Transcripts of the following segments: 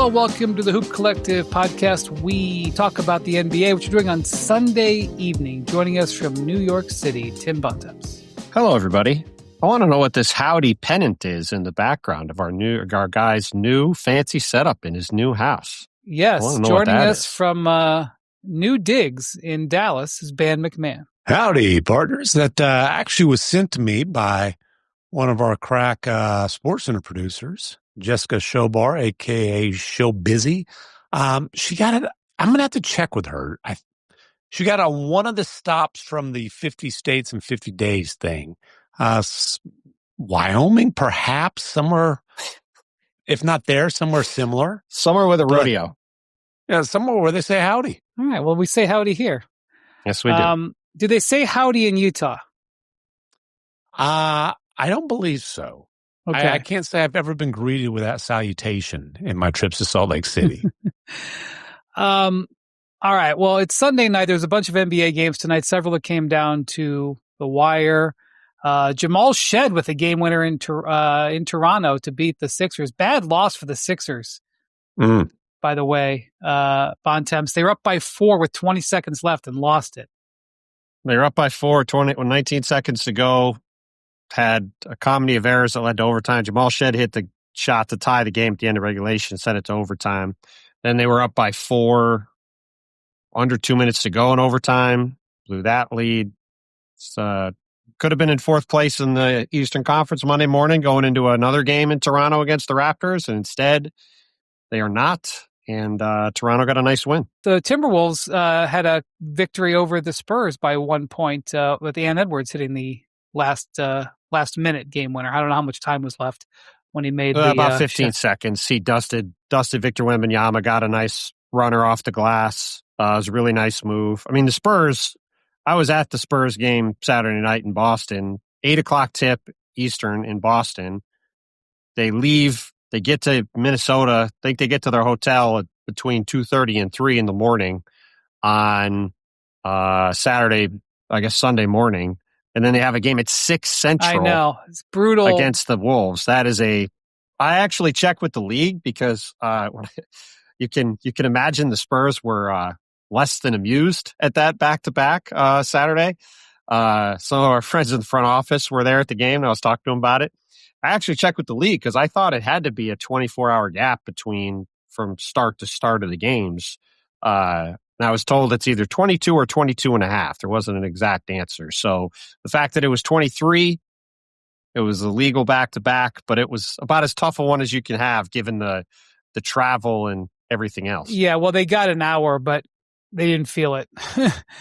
Hello, welcome to the Hoop Collective podcast. We talk about the NBA, which we're doing on Sunday evening. Joining us from New York City, Tim Bontemps. Hello, everybody. I want to know what this howdy pennant is in the background of our guy's new fancy setup in his new house. Yes, joining us from New Digs in Dallas is Ben MacMahon. Howdy, partners. That actually was sent to me by one of our crack Sports Center producers, Jessica Showbar, a.k.a. Showbusy. She got it. I'm going to have to check with her. She got on one of the stops from the 50 states and 50 days thing. Wyoming, perhaps, somewhere, if not there, somewhere similar. Somewhere with a rodeo. Yeah, somewhere where they say howdy. All right, well, we say howdy here. Yes, we do. Do they say howdy in Utah? I don't believe so. Okay. I can't say I've ever been greeted with that salutation in my trips to Salt Lake City. All right. Well, it's Sunday night. There's a bunch of NBA games tonight. Several that came down to the wire. Jamal Shed with a game winner in Toronto to beat the Sixers. Bad loss for the Sixers, by the way. Bontemps, they were up by 4 with 20 seconds left and lost it. They were up by 4 with 19 seconds to go. Had a comedy of errors that led to overtime. Jamal Shed hit the shot to tie the game at the end of regulation, sent it to overtime. Then they were up by 4, under 2 minutes to go in overtime, blew that lead. Could have been in 4th place in the Eastern Conference Monday morning going into another game in Toronto against the Raptors, and instead they are not, and Toronto got a nice win. The Timberwolves had a victory over the Spurs by 1 point with Ann Edwards hitting the last minute game winner. I don't know how much time was left when he made about 15 seconds. He dusted Victor Wembanyama, got a nice runner off the glass. It was a really nice move. I mean, the Spurs, I was at the Spurs game Saturday night in Boston, 8:00 tip Eastern in Boston. They leave, they get to Minnesota, I think they get to their hotel at between 2:30 and 3 in the morning on Saturday, I guess Sunday morning. And then they have a game at 6 Central. I know. It's brutal. Against the Wolves. I actually checked with the league because you can imagine the Spurs were less than amused at that back-to-back Saturday. Some of our friends in the front office were there at the game, and I was talking to them about it. I actually checked with the league because I thought it had to be a 24-hour gap from start to start of the games. And I was told it's either 22 or 22 and a half. There wasn't an exact answer. So the fact that it was 23, it was a legal back-to-back, but it was about as tough a one as you can have given the travel and everything else. Yeah, well, they got an hour, but they didn't feel it.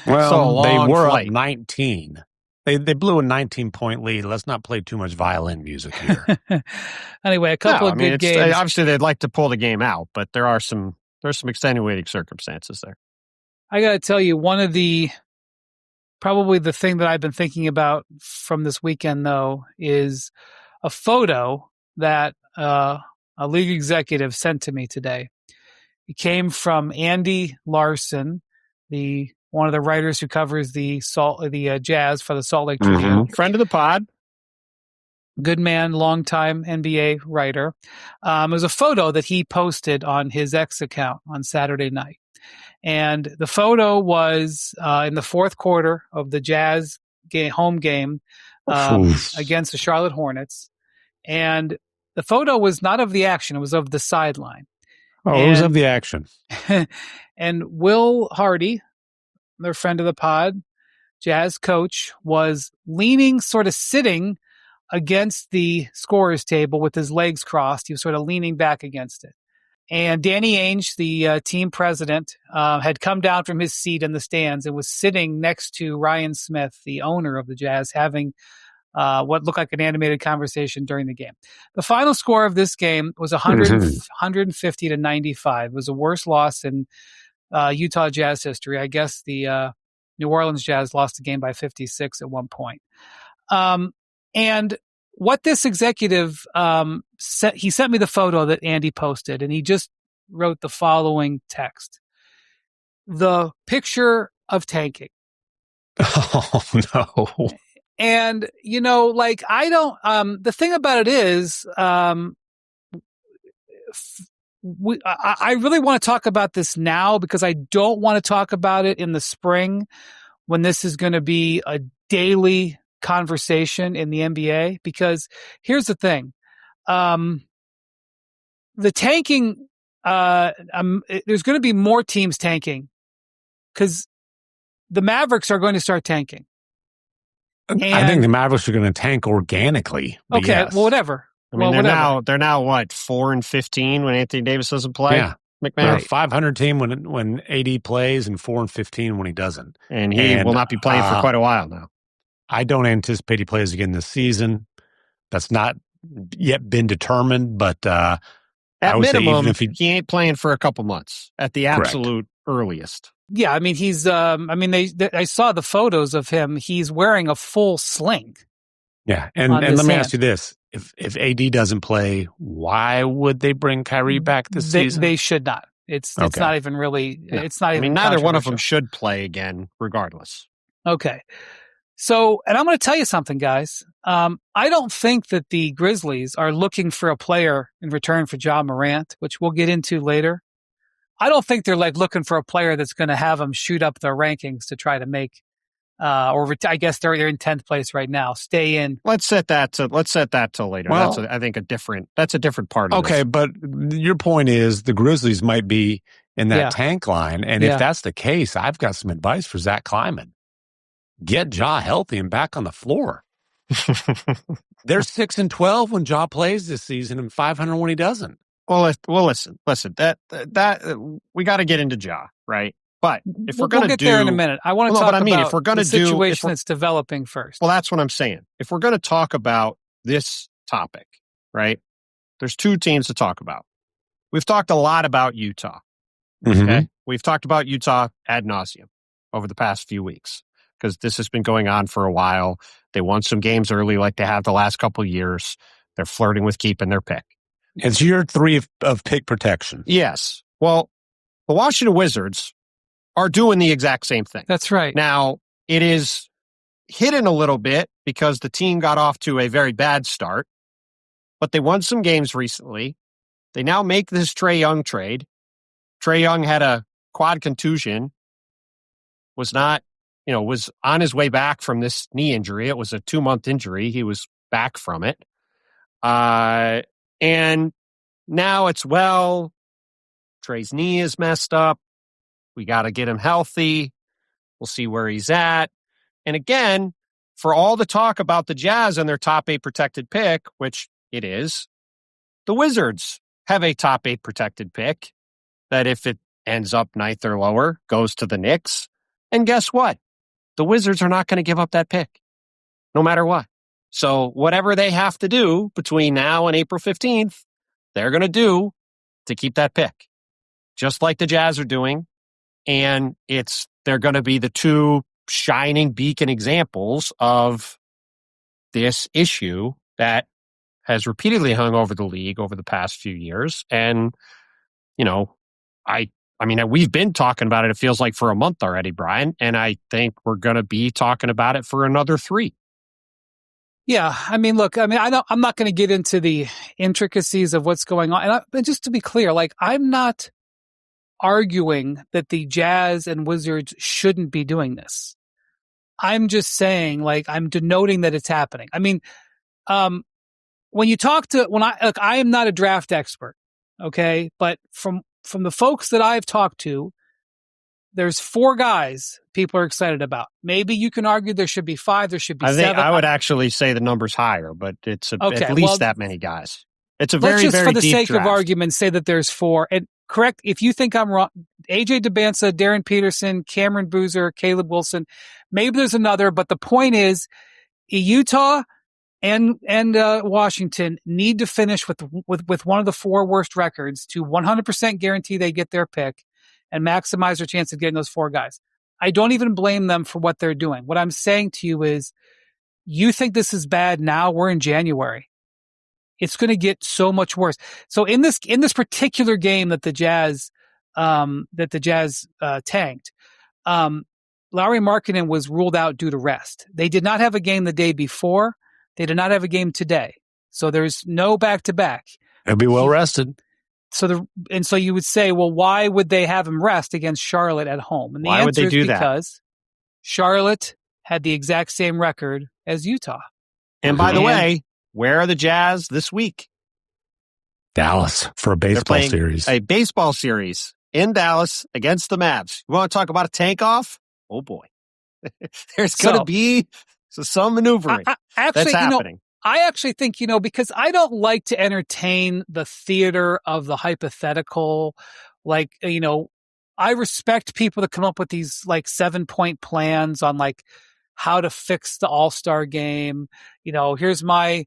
Well, they were up 19. They blew a 19-point lead. Let's not play too much violin music here. Anyway, a couple of good games. Obviously, they'd like to pull the game out, but there's some extenuating circumstances there. I got to tell you, probably the thing that I've been thinking about from this weekend, though, is a photo that a league executive sent to me today. It came from Andy Larson, one of the writers who covers the Jazz for the Salt Lake Tribune. Friend of the pod. Good man, longtime NBA writer. It was a photo that he posted on his X account on Saturday night. And the photo was in the 4th quarter of the Jazz home game against the Charlotte Hornets. And the photo was not of the action. It was of the sideline. It was of the action. And Will Hardy, their friend of the pod, Jazz coach, was sort of sitting against the scorer's table with his legs crossed. He was sort of leaning back against it. And Danny Ainge, the team president, had come down from his seat in the stands and was sitting next to Ryan Smith, the owner of the Jazz, having what looked like an animated conversation during the game. The final score of this game was 150 to 95. It was the worst loss in Utah Jazz history. I guess the New Orleans Jazz lost the game by 56 at one point. And what this executive he sent me the photo that Andy posted, and he just wrote the following text. The picture of tanking. Oh, no. And, I don't, the thing about it is, I really want to talk about this now because I don't want to talk about it in the spring when this is going to be a daily conversation in the NBA. Because here's the thing. The tanking, there's going to be more teams tanking because the Mavericks are going to start tanking. I think the Mavericks are going to tank organically. Okay, yes. well, whatever. I mean, they're now what, 4-15 when Anthony Davis doesn't play? Yeah. MacMahon? They're a 500 team when AD plays and 4-15 when he doesn't. And he will not be playing for quite a while now. I don't anticipate he plays again this season. That's not yet been determined, but at minimum, he ain't playing for a couple months at the absolute earliest. Yeah, I mean, he's. I saw the photos of him. He's wearing a full sling. Yeah, and let me ask you this: if AD doesn't play, why would they bring Kyrie back this season? They should not. It's not even really. No. It's not even. I mean, neither one of them should play again, regardless. Okay, so and I'm going to tell you something, guys. I don't think that the Grizzlies are looking for a player in return for Ja Morant, which we'll get into later. I don't think they're like looking for a player that's going to have them shoot up their rankings to try to make, I guess they're in 10th place right now. Stay in. Let's set that till later. Well, that's I think a different part of okay, this. But your point is the Grizzlies might be in that tank line, and if that's the case, I've got some advice for Zach Kleiman. Get Ja healthy and back on the floor. They're 6-12 when Ja plays this season, and 500 when he doesn't. Well, listen. That we got to get into Ja, right? But if we're going to get there in a minute. I want to talk about if we're gonna the situation that's developing first. Well, that's what I'm saying. If we're going to talk about this topic, right? There's two teams to talk about. We've talked a lot about Utah. Mm-hmm. Okay, we've talked about Utah ad nauseum over the past few weeks because this has been going on for a while. They won some games early, like they have the last couple of years. They're flirting with keeping their pick. It's year 3 of pick protection. Yes. Well, the Washington Wizards are doing the exact same thing. That's right. Now, it is hidden a little bit because the team got off to a very bad start, but they won some games recently. They now make this Trae Young trade. Trae Young had a quad contusion, was on his way back from this knee injury. It was a 2-month injury. He was back from it. And now it's, Trae's knee is messed up. We got to get him healthy. We'll see where he's at. And again, for all the talk about the Jazz and their top 8 protected pick, which it is, the Wizards have a top 8 protected pick that if it ends up 9th or lower, goes to the Knicks. And guess what? The Wizards are not going to give up that pick, no matter what. So whatever they have to do between now and April 15th, they're going to do to keep that pick, just like the Jazz are doing. And they're going to be the two shining beacon examples of this issue that has repeatedly hung over the league over the past few years. And, we've been talking about it, it feels like, for a month already, Brian. And I think we're going to be talking about it for another 3. Yeah, I'm not going to get into the intricacies of what's going on. And just to be clear, I'm not arguing that the Jazz and Wizards shouldn't be doing this. I'm just saying, I'm denoting that it's happening. I mean, when you talk to, I am not a draft expert, okay? But from the folks that I've talked to, there's 4 guys people are excited about. Maybe you can argue there should be 5, there should be 7. I would actually say the number's higher, but it's at least that many guys. It's a very, very deep draft. Let's just, for the sake of argument, say that there's 4. And correct, if you think I'm wrong, AJ DeBansa, Darren Peterson, Cameron Boozer, Caleb Wilson, maybe there's another, but the point is Utah and Washington need to finish with one of the 4 worst records to 100% guarantee they get their pick and maximize their chance of getting those 4 guys. I don't even blame them for what they're doing. What I'm saying to you is, you think this is bad now? We're in January. It's going to get so much worse. So in this particular game that the Jazz tanked, Lauri Markkanen was ruled out due to rest. They did not have a game the day before. They did not have a game today. So there's no back-to-back. He'll be well rested. so you would say, well, why would they have him rest against Charlotte at home? And the Why would answer they is do that? because Charlotte had the exact same record as Utah. And by the way, where are the Jazz this week? Dallas for a baseball series. A baseball series in Dallas against the Mavs. You want to talk about a tank off? Oh boy. There's going to be some maneuvering that's happening. I actually think, because I don't like to entertain the theater of the hypothetical. Like, I respect people that come up with these like 7-point plans on like how to fix the All-Star game. Here's my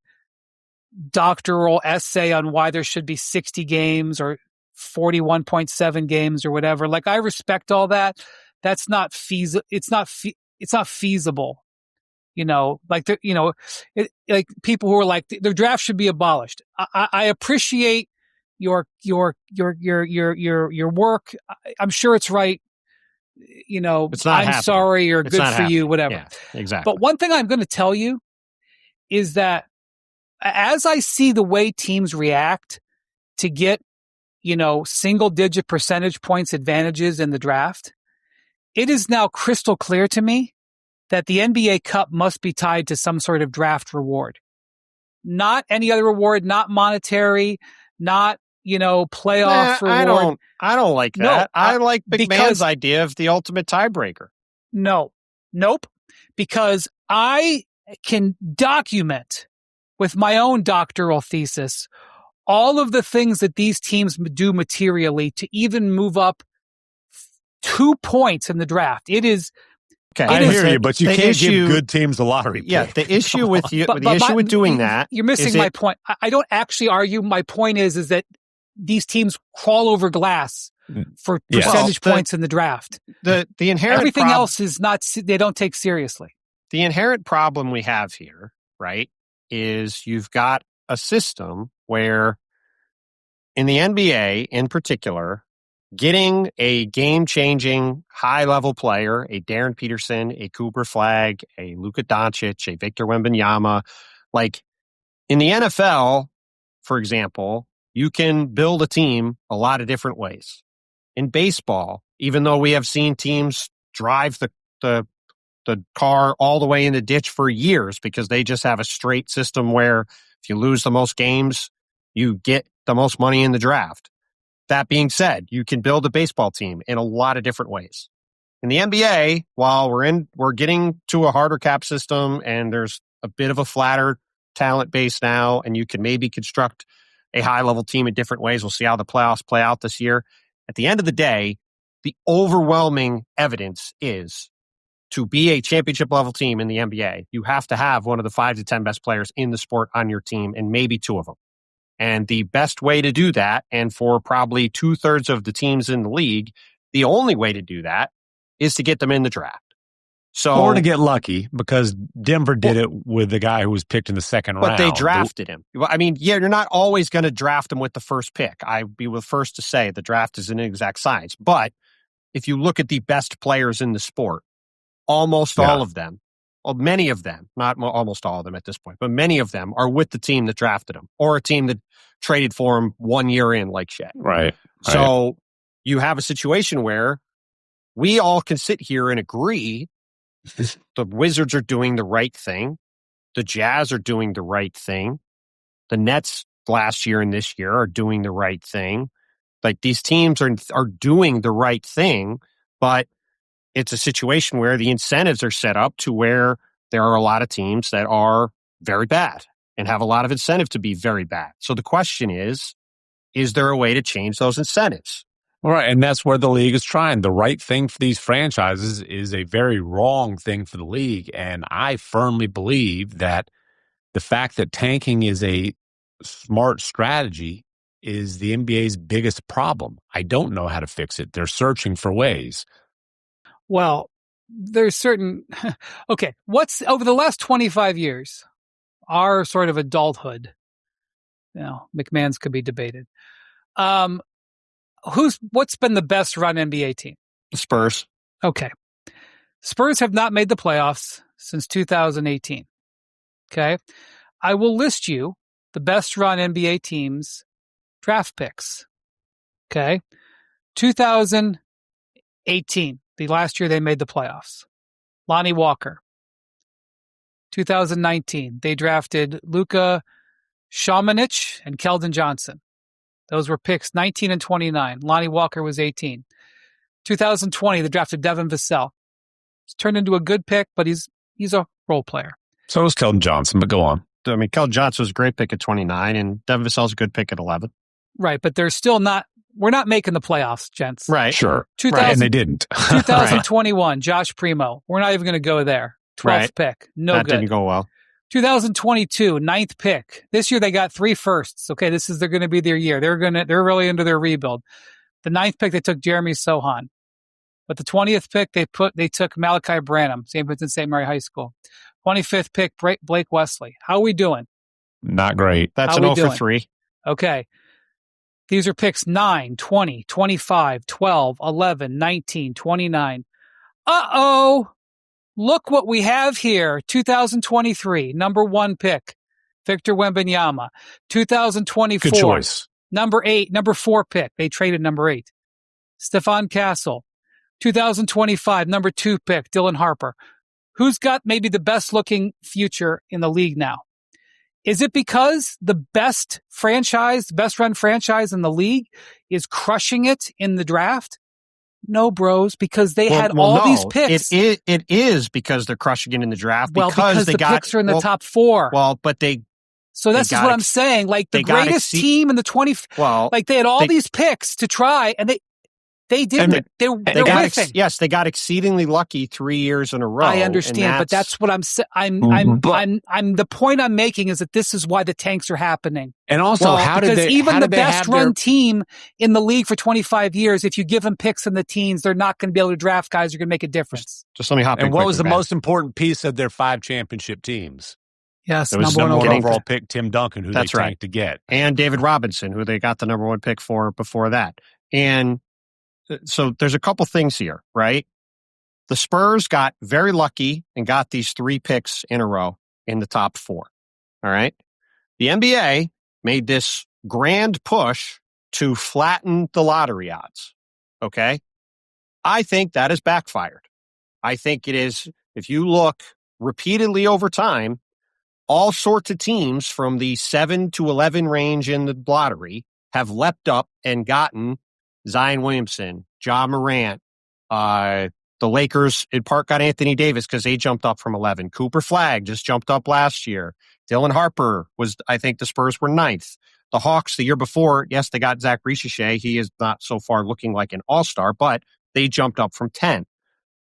doctoral essay on why there should be 60 games or 41.7 games or whatever. Like, I respect all that. That's not feasible. It's not feasible. Like people who are like the draft should be abolished. I appreciate your work. I'm sure it's right. It's not I'm happening. sorry or It's good not for happening. you, whatever. Yeah, exactly. But one thing I'm going to tell you is that as I see the way teams react to get, single digit percentage points advantages in the draft, it is now crystal clear to me that the NBA Cup must be tied to some sort of draft reward. Not any other reward, not monetary, not, playoff reward. I don't like that. No, I like MacMahon's idea of the ultimate tiebreaker. Nope. Because I can document with my own doctoral thesis all of the things that these teams do materially to even move up 2 points in the draft. It is... Okay, I hear you, but you can't give good teams a lottery pick. Yeah, the issue with doing that, you're missing my point. I don't actually argue. My point is that these teams crawl over glass for percentage points in the draft. The inherent everything else is not. They don't take seriously. The inherent problem we have here, right, is you've got a system where, in the NBA in particular, getting a game-changing, high-level player, a Darren Peterson, a Cooper Flagg, a Luka Doncic, a Victor Wembanyama, like in the NFL, for example, you can build a team a lot of different ways. In baseball, even though we have seen teams drive the car all the way in the ditch for years because they just have a straight system where if you lose the most games, you get the most money in the draft. That being said, you can build a baseball team in a lot of different ways. In the NBA, while we're getting to a harder cap system and there's a bit of a flatter talent base now, and you can maybe construct a high-level team in different ways. We'll see how the playoffs play out this year. At the end of the day, the overwhelming evidence is to be a championship-level team in the NBA, you have to have one of the 5 to 10 best players in the sport on your team, and maybe 2 of them. And the best way to do that, and for probably 2/3 of the teams in the league, the only way to do that is to get them in the draft. Or to get lucky, because Denver did it with the guy who was picked in the second round. But they drafted him. I mean, yeah, you're not always going to draft him with the first pick. I'd be the first to say the draft is an exact science. But if you look at the best players in the sport, almost all of them, well, many of them, not almost all of them at this point, but many of them are with the team that drafted him or a team that traded for him 1 year in, like Shea. Right. So you have a situation where we all can sit here and agree the Wizards are doing the right thing. The Jazz are doing the right thing. The Nets last year and this year are doing the right thing. Like, these teams are doing the right thing, but it's a situation where the incentives are set up to where there are a lot of teams that are very bad and have a lot of incentive to be very bad. So the question is there a way to change those incentives? All right, and that's where the league is trying. The right thing for these franchises is a very wrong thing for the league, and I firmly believe that the fact that tanking is a smart strategy is the NBA's biggest problem. I don't know how to fix it. They're searching for ways. Well, there's certain... Okay, what's over the last 25 years, our sort of adulthood, MacMahon's could be debated. What's been the best run NBA team? The Spurs. Okay. Spurs have not made the playoffs since 2018. Okay. I will list you the best run NBA teams' draft picks. Okay. 2018, the last year they made the playoffs. Lonnie Walker. 2019, they drafted Luka Šamanić and Keldon Johnson. Those were picks 19 and 29. Lonnie Walker was 18. 2020, they drafted Devin Vassell. He's turned into a good pick, but he's a role player. So was Keldon Johnson, but go on. I mean, Keldon Johnson was a great pick at 29, and Devin Vassell's a good pick at 11. Right, but they're still not. We're not making the playoffs, gents. Right. Sure. 2000, and they didn't. 2021, Josh Primo. We're not even going to go there. 12th pick. No that good. Didn't go well. 2022, 9th pick. This year they got 3 firsts. Okay, they're going to be their year. They're really into their rebuild. The 9th pick they took Jeremy Sohan. But the 20th pick they took Malachi Branham, St. Vincent St. Mary High School. 25th pick Blake Wesley. How are we doing? Not great. That's an 0 for 3. Okay. These are picks 9, 20, 25, 12, 11, 19, 29. Uh-oh. Look what we have here. 2023, number 1 pick, Victor Wembanyama. 2024. Good choice. Number 4 pick. They traded number 8. Stephon Castle. 2025, number 2 pick, Dylan Harper. Who's got maybe the best looking future in the league now? Is it because the best run franchise in the league is crushing it in the draft? No, bros, because they had these picks. It is because they're crushing it in the draft. Well, because the picks are in the top 4. Well, but So that's what I'm saying. Like the greatest team in the 20. Well, like they had all these picks to try, and they didn't. They're whiffing. Yes, they got exceedingly lucky 3 years in a row. I understand, but that's what I'm saying. The point I'm making is that this is why the tanks are happening. And also, even the best run team in the league for 25 years, if you give them picks in the teens, they're not going to be able to draft guys who are going to make a difference. Just let me hop in. And what was the most important piece of their 5 championship teams? Yes, it was number 1 overall pick, Tim Duncan, who they tanked to get. And David Robinson, who they got the number 1 pick for before that. And so there's a couple things here, right? The Spurs got very lucky and got these 3 picks in a row in the top 4. All right. The NBA made this grand push to flatten the lottery odds. Okay. I think that has backfired. I think it is, if you look repeatedly over time, all sorts of teams from the 7 to 11 range in the lottery have leapt up and gotten Zion Williamson, Ja Morant, the Lakers in part got Anthony Davis because they jumped up from 11. Cooper Flagg just jumped up last year. Dylan Harper I think the Spurs were 9th. The Hawks the year before, yes, they got Zach Richiche. He is not so far looking like an all-star, but they jumped up from 10.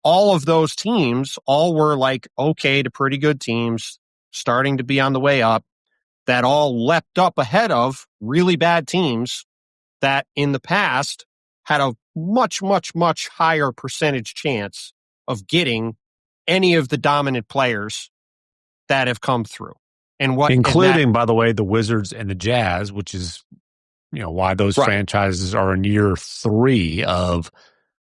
All of those teams all were like okay to pretty good teams, starting to be on the way up, that all leapt up ahead of really bad teams that in the past had a much, much, much higher percentage chance of getting any of the dominant players that have come through. Including, by the way, the Wizards and the Jazz, which is, why those franchises are in year 3 of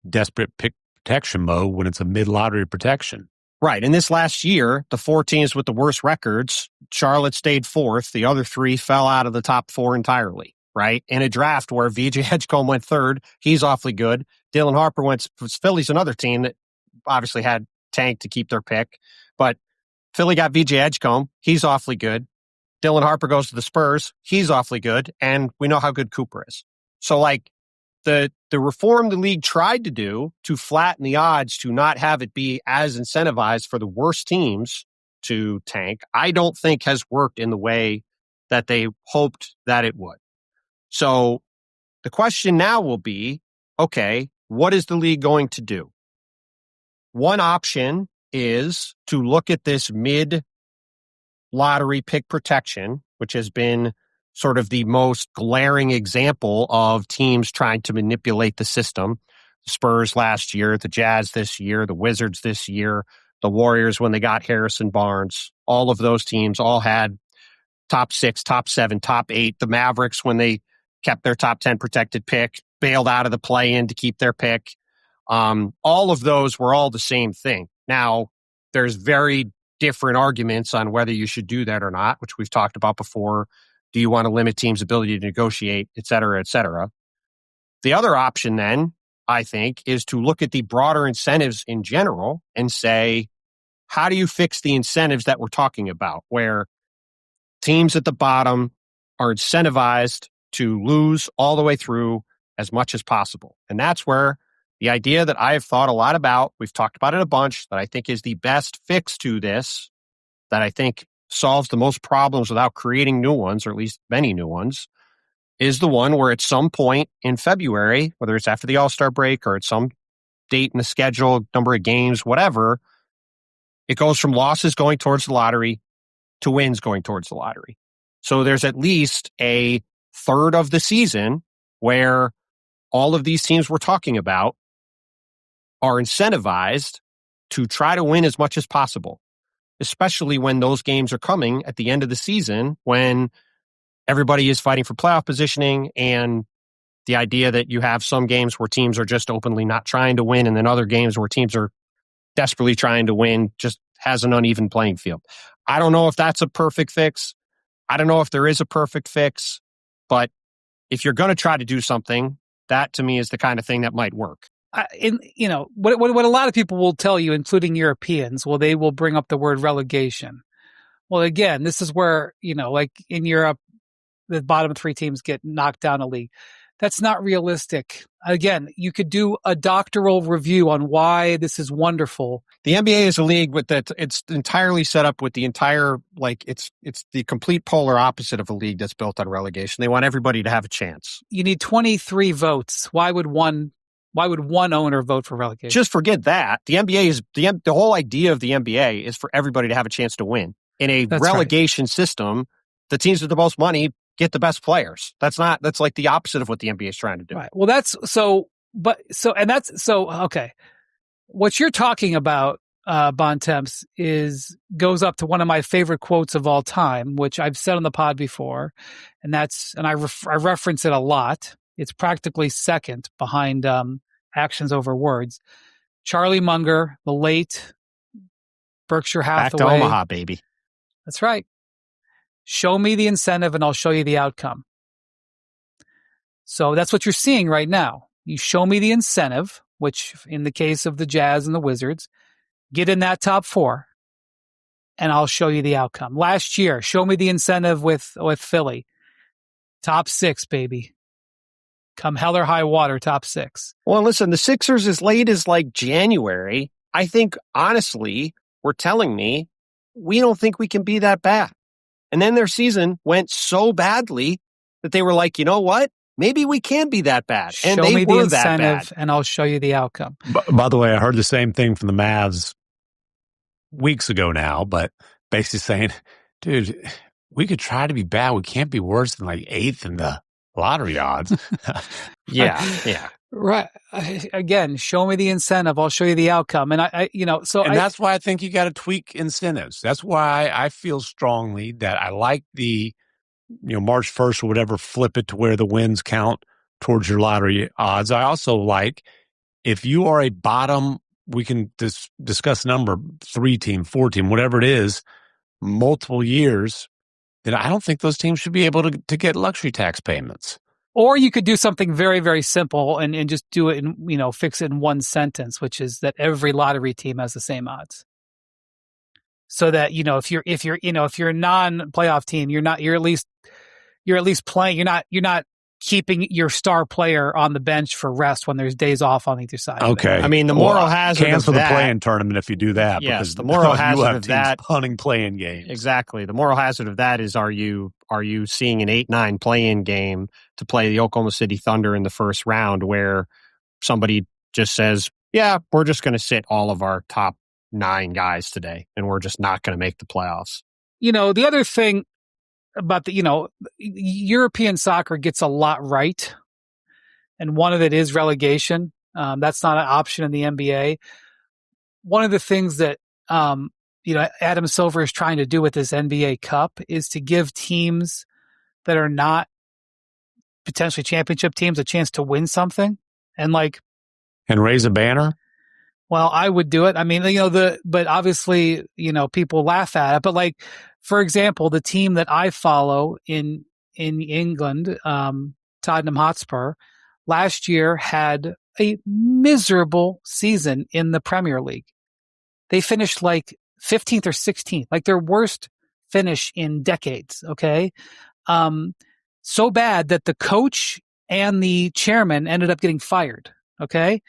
desperate pick protection mode when it's a mid-lottery protection. Right. And this last year, the 4 teams with the worst records, Charlotte stayed 4th. The other 3 fell out of the top 4 entirely. Right? In a draft where VJ Edgecombe went 3rd, he's awfully good. Dylan Harper Philly's another team that obviously had tanked to keep their pick, but Philly got VJ Edgecombe. He's awfully good. Dylan Harper goes to the Spurs. He's awfully good. And we know how good Cooper is. So like the reform the league tried to do to flatten the odds to not have it be as incentivized for the worst teams to tank, I don't think has worked in the way that they hoped that it would. So the question now will be, okay, what is the league going to do? One option is to look at this mid-lottery pick protection, which has been sort of the most glaring example of teams trying to manipulate the system. The Spurs last year, the Jazz this year, the Wizards this year, the Warriors when they got Harrison Barnes. All of those teams all had top 6, top 7, top 8. The Mavericks, when they kept their top 10 protected pick, bailed out of the play-in to keep their pick. All of those were all the same thing. Now, there's very different arguments on whether you should do that or not, which we've talked about before. Do you want to limit teams' ability to negotiate, et cetera, et cetera? The other option then, I think, is to look at the broader incentives in general and say, how do you fix the incentives that we're talking about, where teams at the bottom are incentivized to lose all the way through as much as possible? And that's where the idea that I have thought a lot about, we've talked about it a bunch, that I think is the best fix to this, that I think solves the most problems without creating new ones, or at least many new ones, is the one where at some point in February, whether it's after the All-Star break or at some date in the schedule, number of games, whatever, it goes from losses going towards the lottery to wins going towards the lottery. So there's at least a third of the season where all of these teams we're talking about are incentivized to try to win as much as possible, especially when those games are coming at the end of the season, when everybody is fighting for playoff positioning, and the idea that you have some games where teams are just openly not trying to win, and then other games where teams are desperately trying to win, just has an uneven playing field. I don't know if that's a perfect fix. I don't know if there is a perfect fix, but if you're going to try to do something, that to me is the kind of thing that might work. What a lot of people will tell you, including Europeans, they will bring up the word relegation. Well, again, this is where, like in Europe, the bottom three teams get knocked down a league. That's not realistic. Again, you could do a doctoral review on why this is wonderful. The NBA is a league with that. It's entirely set up with the entire, it's the complete polar opposite of a league that's built on relegation. They want everybody to have a chance. You need 23 votes. Why would one owner vote for relegation? Just forget that. The NBA is the whole idea of the NBA is for everybody to have a chance to win. In a relegation system, the teams with the most money get the best players. That's like the opposite of what the NBA is trying to do. Right. Well, okay. What you're talking about, Bontemps, goes up to one of my favorite quotes of all time, which I've said on the pod before, and I reference it a lot. It's practically second behind actions over words. Charlie Munger, the late Berkshire Hathaway. Back to Omaha, baby. That's right. Show me the incentive and I'll show you the outcome. So that's what you're seeing right now. You show me the incentive, which in the case of the Jazz and the Wizards, get in that top four, and I'll show you the outcome. Last year, show me the incentive with Philly. Top six, baby. Come hell or high water, top six. Well, listen, the Sixers as late as like January, I think, honestly, were telling me we don't think we can be that bad. And then their season went so badly that they were like, you know what? Maybe we can be that bad. And show they me were the incentive, that bad. and I'll show you the outcome. By the way, I heard the same thing from the Mavs weeks ago now, but basically saying, dude, we could try to be bad. We can't be worse than like eighth in the lottery odds. Yeah. Right. Again, show me the incentive. I'll show you the outcome. And that's why I think you got to tweak incentives. That's why I feel strongly that I like the, March 1st or whatever, flip it to where the wins count towards your lottery odds. I also like, if you are a bottom, we can discuss number 3 team, 4 team, whatever it is, multiple years, then I don't think those teams should be able to get luxury tax payments. Or you could do something very, very simple and just do it and, fix it in one sentence, which is that every lottery team has the same odds. So that, if you're a non-playoff team, you're at least playing. You're not keeping your star player on the bench for rest when there's days off on either side. Okay. I mean, the moral hazard cancel of that, the play-in tournament if you do that. Yes, because the moral hazard of that, punting play-in games. Exactly. The moral hazard of that is: are you seeing an 8-9 play-in game to play the Oklahoma City Thunder in the first round, where somebody just says, "Yeah, we're just going to sit all of our top 9 guys today, and we're just not going to make the playoffs." The other thing about European soccer gets a lot right, and one of it is relegation. That's not an option in the NBA. One of the things that Adam Silver is trying to do with this NBA Cup is to give teams that are not potentially championship teams a chance to win something and raise a banner. Well, I would do it. I mean, but obviously, people laugh at it. But for example, the team that I follow in England, Tottenham Hotspur, last year had a miserable season in the Premier League. They finished like 15th or 16th, like their worst finish in decades. Okay. So bad that the coach and the chairman ended up getting fired. Okay.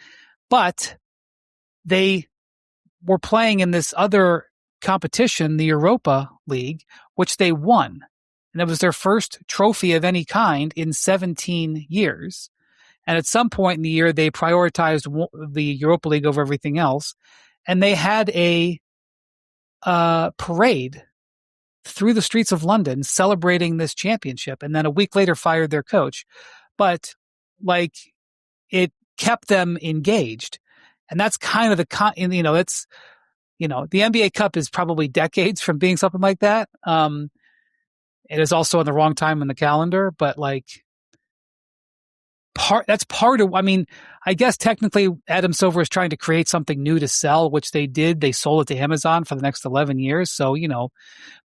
But they were playing in this other competition, the Europa League, which they won. And it was their first trophy of any kind in 17 years. And at some point in the year, they prioritized the Europa League over everything else. And they had a parade through the streets of London celebrating this championship. And then a week later fired their coach. But like it kept them engaged. And that's kind of the the NBA Cup is probably decades from being something like that. It is also in the wrong time in the calendar, but like that's part of, I mean, I guess technically Adam Silver is trying to create something new to sell, which they did. They sold it to Amazon for the next 11 years. So,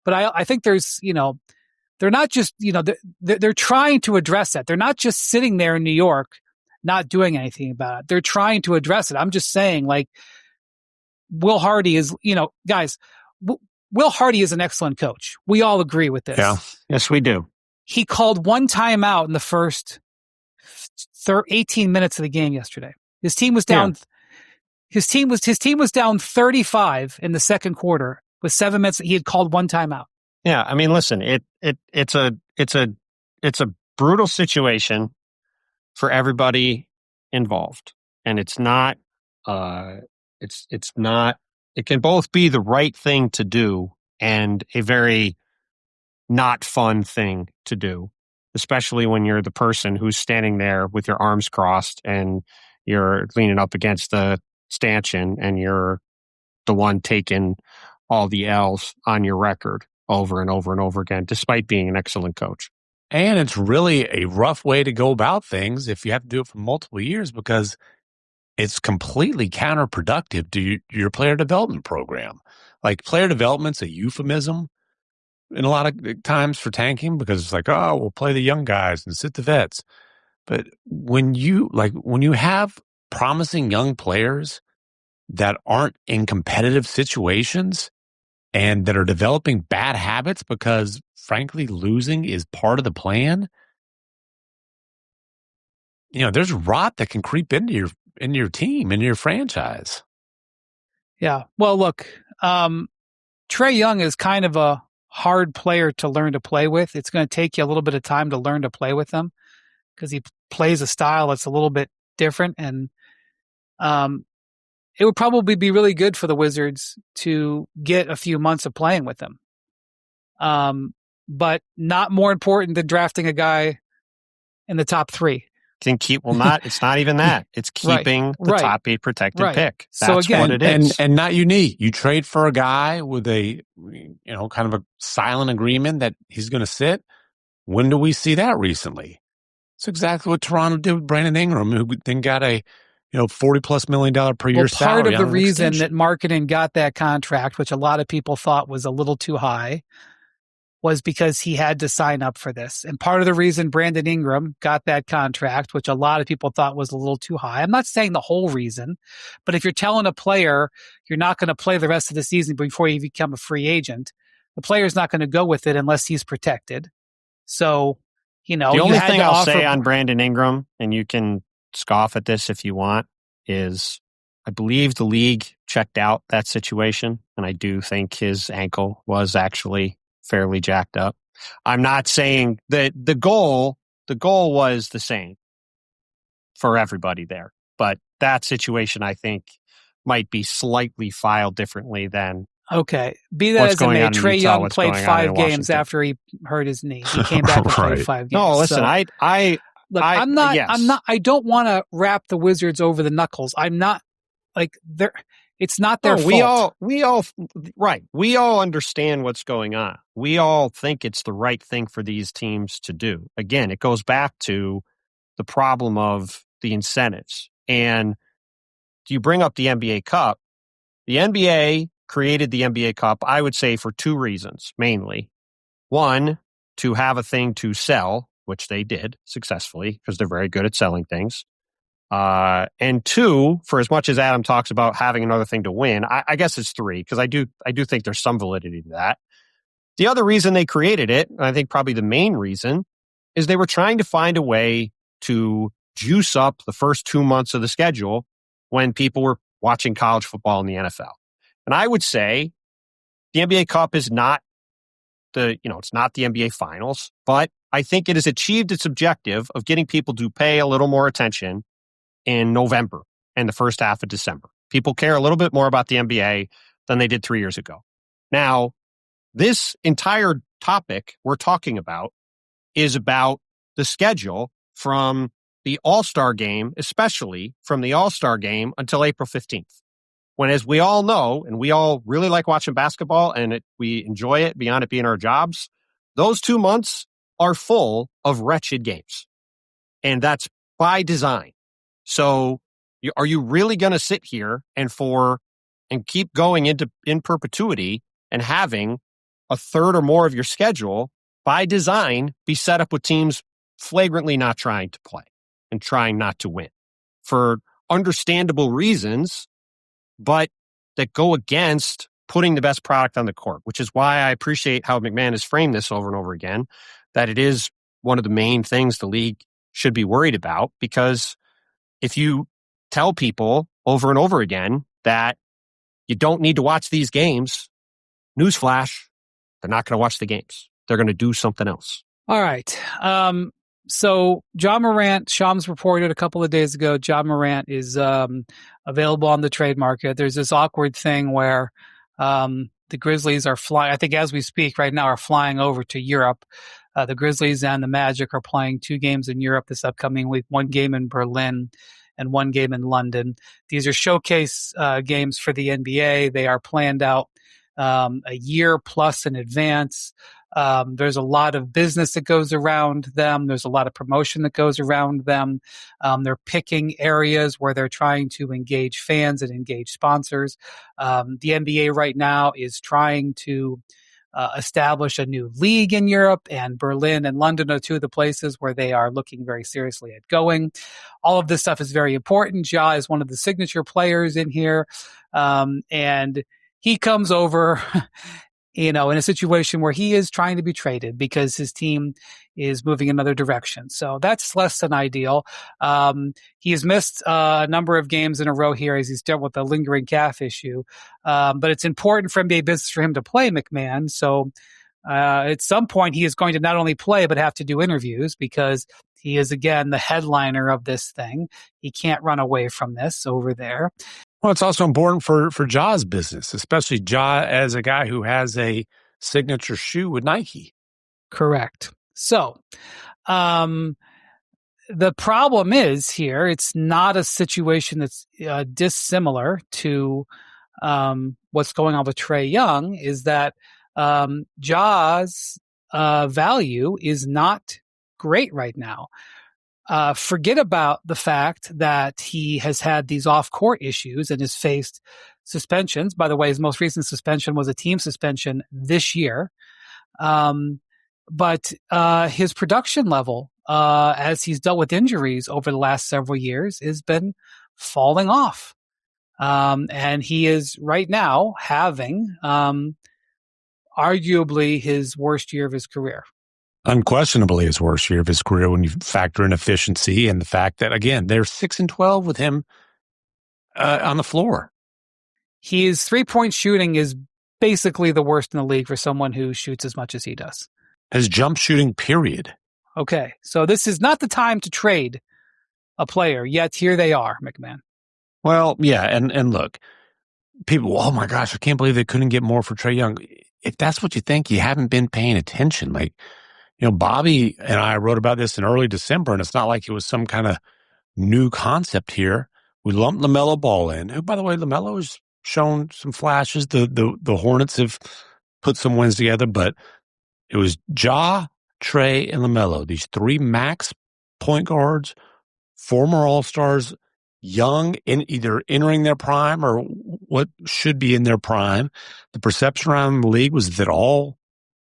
but I think there's, they're not just, they're trying to address that. They're not just sitting there in New York, not doing anything about it. They're trying to address it. I'm just saying, like, Will Hardy is, guys, Will Hardy is an excellent coach. We all agree with this. Yeah. Yes, we do. He called one timeout in the first 18 minutes of the game yesterday. His team was down. Yeah. His team was down 35 in the second quarter with 7 minutes. He had called one timeout. Yeah, I mean, listen, it's a brutal situation for everybody involved, and it's not. It's not. It can both be the right thing to do and a very not fun thing to do, especially when you're the person who's standing there with your arms crossed and you're leaning up against the stanchion and you're the one taking all the L's on your record over and over and over again, despite being an excellent coach. And it's really a rough way to go about things if you have to do it for multiple years, because it's completely counterproductive to your player development program. Like, player development's a euphemism in a lot of times for tanking, because it's like, oh, we'll play the young guys and sit the vets. But when you have promising young players that aren't in competitive situations and that are developing bad habits because, frankly, losing is part of the plan, there's rot that can creep into your team, into your franchise. Yeah. Well, look, Trae Young is kind of a hard player to learn to play with. It's going to take you a little bit of time to learn to play with him because he plays a style that's a little bit different. And it would probably be really good for the Wizards to get a few months of playing with him. But not more important than drafting a guy in the top 3. It's not even that. It's keeping the top 8 protected pick. That's so again, what it is. And not unique. You trade for a guy with a, kind of a silent agreement that he's going to sit. When do we see that recently? It's exactly what Toronto did with Brandon Ingram, who then got a, $40+ million per year salary. Part of the reason that Markkanen got that contract, which a lot of people thought was a little too high, was because he had to sign up for this. And part of the reason Brandon Ingram got that contract, which a lot of people thought was a little too high, I'm not saying the whole reason, but if you're telling a player you're not going to play the rest of the season before you become a free agent, the player's not going to go with it unless he's protected. So, the only thing I'll say on Brandon Ingram, and you can scoff at this if you want, is I believe the league checked out that situation, and I do think his ankle was actually fairly jacked up. I'm not saying that the goal was the same for everybody there, but that situation I think might be slightly filed differently than. Okay. Be that as it may, Trae Young played 5 games after he hurt his knee. He came back and played 5 games. No, listen, I don't want to wrap the Wizards over the knuckles. I'm not like it's not their fault. We all understand what's going on. We all think it's the right thing for these teams to do. Again, it goes back to the problem of the incentives. And you bring up the NBA Cup. The NBA created the NBA Cup, I would say, for 2 reasons, mainly. One, to have a thing to sell, which they did successfully because they're very good at selling things. And two, for as much as Adam talks about having another thing to win, I guess it's three, because I do think there's some validity to that. The other reason they created it, and I think probably the main reason, is they were trying to find a way to juice up the first 2 months of the schedule when people were watching college football in the NFL. And I would say the NBA Cup is not it's not the NBA Finals, but I think it has achieved its objective of getting people to pay a little more attention in November and the first half of December. People care a little bit more about the NBA than they did 3 years ago. Now, this entire topic we're talking about is about the schedule from the All-Star game, especially from the All-Star game until April 15th. When, as we all know, and we all really like watching basketball and we enjoy it beyond it being our jobs, those 2 months are full of wretched games. And that's by design. So are you really going to sit here and keep going in perpetuity and having a third or more of your schedule by design be set up with teams flagrantly not trying to play and trying not to win for understandable reasons, but that go against putting the best product on the court, which is why I appreciate how MacMahon has framed this over and over again, that it is one of the main things the league should be worried about, because if you tell people over and over again that you don't need to watch these games, newsflash, they're not going to watch the games. They're going to do something else. All right. So Ja Morant, Shams reported a couple of days ago, Ja Morant is available on the trade market. There's this awkward thing where the Grizzlies are flying, I think as we speak right now, are flying over to Europe. The Grizzlies and the Magic are playing 2 games in Europe this upcoming week, 1 game in Berlin and 1 game in London. These are showcase games for the NBA. They are planned out a year plus in advance. There's a lot of business that goes around them. There's a lot of promotion that goes around them. They're picking areas where they're trying to engage fans and engage sponsors. The NBA right now is trying to establish a new league in Europe, and Berlin and London are 2 of the places where they are looking very seriously at going. All of this stuff is very important. Ja is one of the signature players in here. And he comes over, in a situation where he is trying to be traded because his team is moving another direction. So that's less than ideal. He has missed a number of games in a row here as he's dealt with a lingering calf issue. But it's important for NBA business for him to play MacMahon. So at some point he is going to not only play, but have to do interviews because he is, again, the headliner of this thing. He can't run away from this over there. Well, it's also important for Ja's business, especially Ja as a guy who has a signature shoe with Nike. Correct. So, the problem is here, it's not a situation that's dissimilar to what's going on with Trae Young, is that Ja's value is not great right now. Forget about the fact that he has had these off-court issues and has faced suspensions. By the way, his most recent suspension was a team suspension this year. But his production level, as he's dealt with injuries over the last several years, has been falling off. And he is right now having arguably his worst year of his career. Unquestionably his worst year of his career when you factor in efficiency and the fact that, again, they're 6-12 with him on the floor. His 3-point shooting is basically the worst in the league for someone who shoots as much as he does. His jump shooting, period. Okay, so this is not the time to trade a player, yet here they are, MacMahon. Well, yeah, and look, people, oh my gosh, I can't believe they couldn't get more for Trae Young. If that's what you think, you haven't been paying attention. Like, Bobby and I wrote about this in early December, and it's not like it was some kind of new concept here. We lumped LaMelo Ball in, who, by the way, LaMelo has shown some flashes. The Hornets have put some wins together, but it was Ja, Trae, and LaMelo, these 3 max point guards, former All-Stars, young, in either entering their prime or what should be in their prime. The perception around the league was that all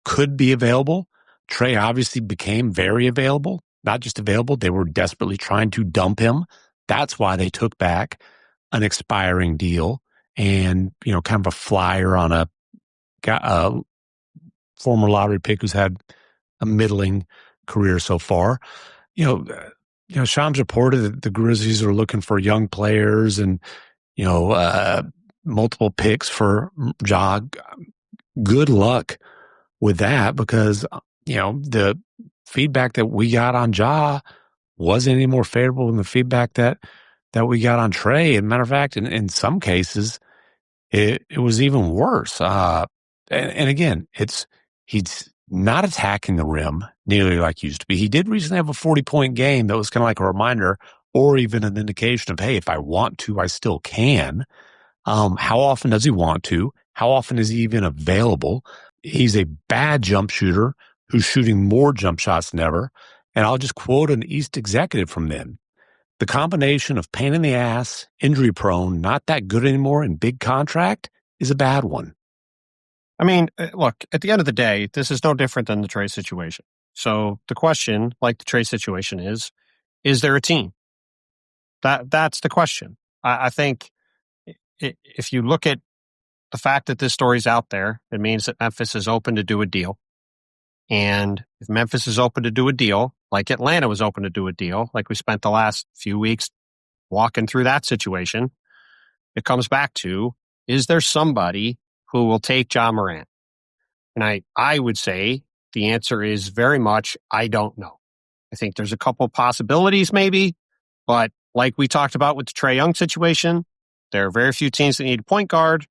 could be available. Trey obviously became very available, not just available. They were desperately trying to dump him. That's why they took back an expiring deal and, kind of a flyer on a former lottery pick who's had a middling career so far. Shams reported that the Grizzlies are looking for young players and, multiple picks for Ja. Good luck with that because, the feedback that we got on Ja wasn't any more favorable than the feedback that we got on Trey. As a matter of fact, in some cases, it was even worse. And again, he's not attacking the rim nearly like he used to be. He did recently have a 40-point game that was kind of like a reminder or even an indication of, hey, if I want to, I still can. How often does he want to? How often is he even available? He's a bad jump shooter who's shooting more jump shots than ever. And I'll just quote an East executive from them. The combination of pain in the ass, injury prone, not that good anymore, and big contract is a bad one. I mean, look, at the end of the day, this is no different than the Trey situation. So the question, like the Trey situation is there a team? That's the question. I think if you look at the fact that this story's out there, it means that Memphis is open to do a deal. And if Memphis is open to do a deal, like Atlanta was open to do a deal, like we spent the last few weeks walking through that situation, it comes back to, is there somebody who will take Ja Morant? And I would say the answer is very much, I don't know. I think there's a couple possibilities maybe, but like we talked about with the Trae Young situation, there are very few teams that need a point guard.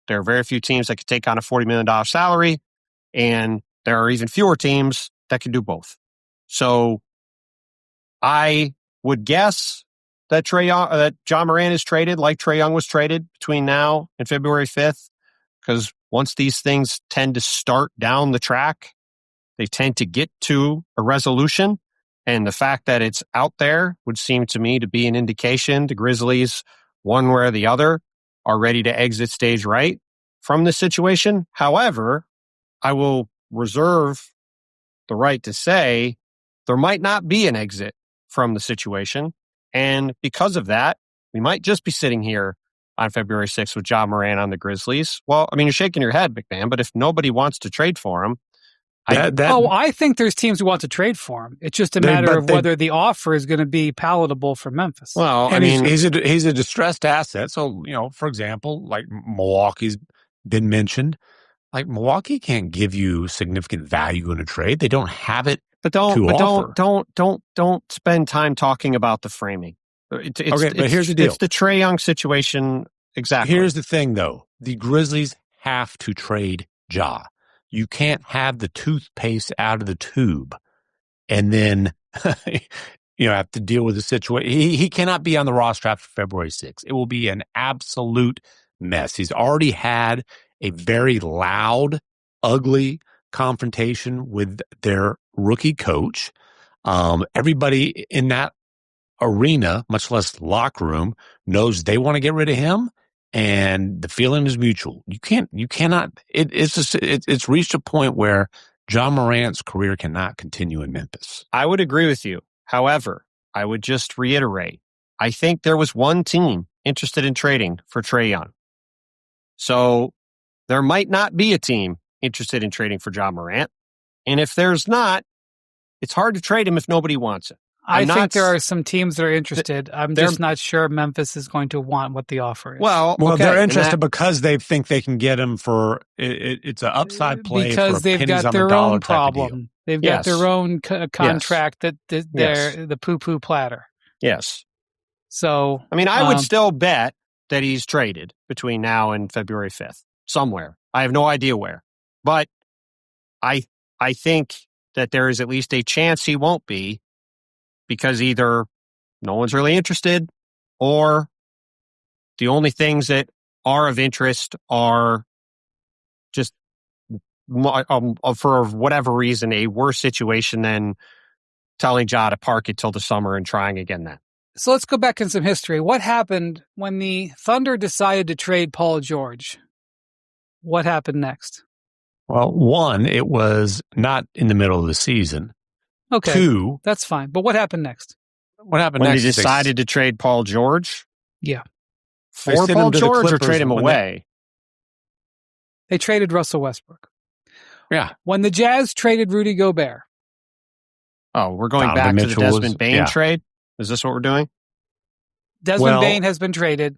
There are very few teams that could take on a $40 million salary. And there are even fewer teams that can do both. So I would guess that Ja Morant is traded like Trae Young was traded between now and February 5th. Because once these things tend to start down the track, they tend to get to a resolution. And the fact that it's out there would seem to me to be an indication the Grizzlies, one way or the other, are ready to exit stage right from this situation. However, I will reserve the right to say there might not be an exit from the situation. And because of that, we might just be sitting here on February 6th with Ja Morant on the Grizzlies. Well, I mean, you're shaking your head, MacMahon, but if nobody wants to trade for him, I think there's teams who want to trade for him. It's just a matter of whether the offer is going to be palatable for Memphis. Well, and he's a distressed asset. So, for example, like Milwaukee's been mentioned. Like Milwaukee can't give you significant value in a trade. They don't have it. Don't spend time talking about the framing. But here's the deal. It's the Trae Young situation. Exactly. Here's the thing, though. The Grizzlies have to trade Ja. You can't have the toothpaste out of the tube and then, have to deal with the situation. He cannot be on the roster after February 6th. It will be an absolute mess. He's already had a very loud, ugly confrontation with their rookie coach. Everybody in that arena, much less locker room, knows they want to get rid of him. And the feeling is mutual. It's reached a point where Ja Morant's career cannot continue in Memphis. I would agree with you. However, I would just reiterate, I think there was one team interested in trading for Trae Young. So there might not be a team interested in trading for Ja Morant. And if there's not, it's hard to trade him if nobody wants it. I think there are some teams that are interested. I'm just not sure Memphis is going to want what the offer is. Well, they're interested because they think they can get him for it's an upside play because they've got their own problem. They've got their own contract that they're the poo-poo platter. Yes. So I mean, I would still bet that he's traded between now and February 5th somewhere. I have no idea where, but I think that there is at least a chance he won't be. Because either no one's really interested or the only things that are of interest are just, for whatever reason, a worse situation than telling Ja to park it till the summer and trying again then. So let's go back in some history. What happened when the Thunder decided to trade Paul George? What happened next? Well, one, it was not in the middle of the season. Okay. Two, that's fine. But what happened next? What happened when next? they decided to trade Paul George? Yeah. For Paul George or trade him away? They traded Russell Westbrook. Yeah. When the Jazz traded Rudy Gobert. Oh, we're going back to the Desmond Bane trade? Is this what we're doing? Desmond Bane has been traded.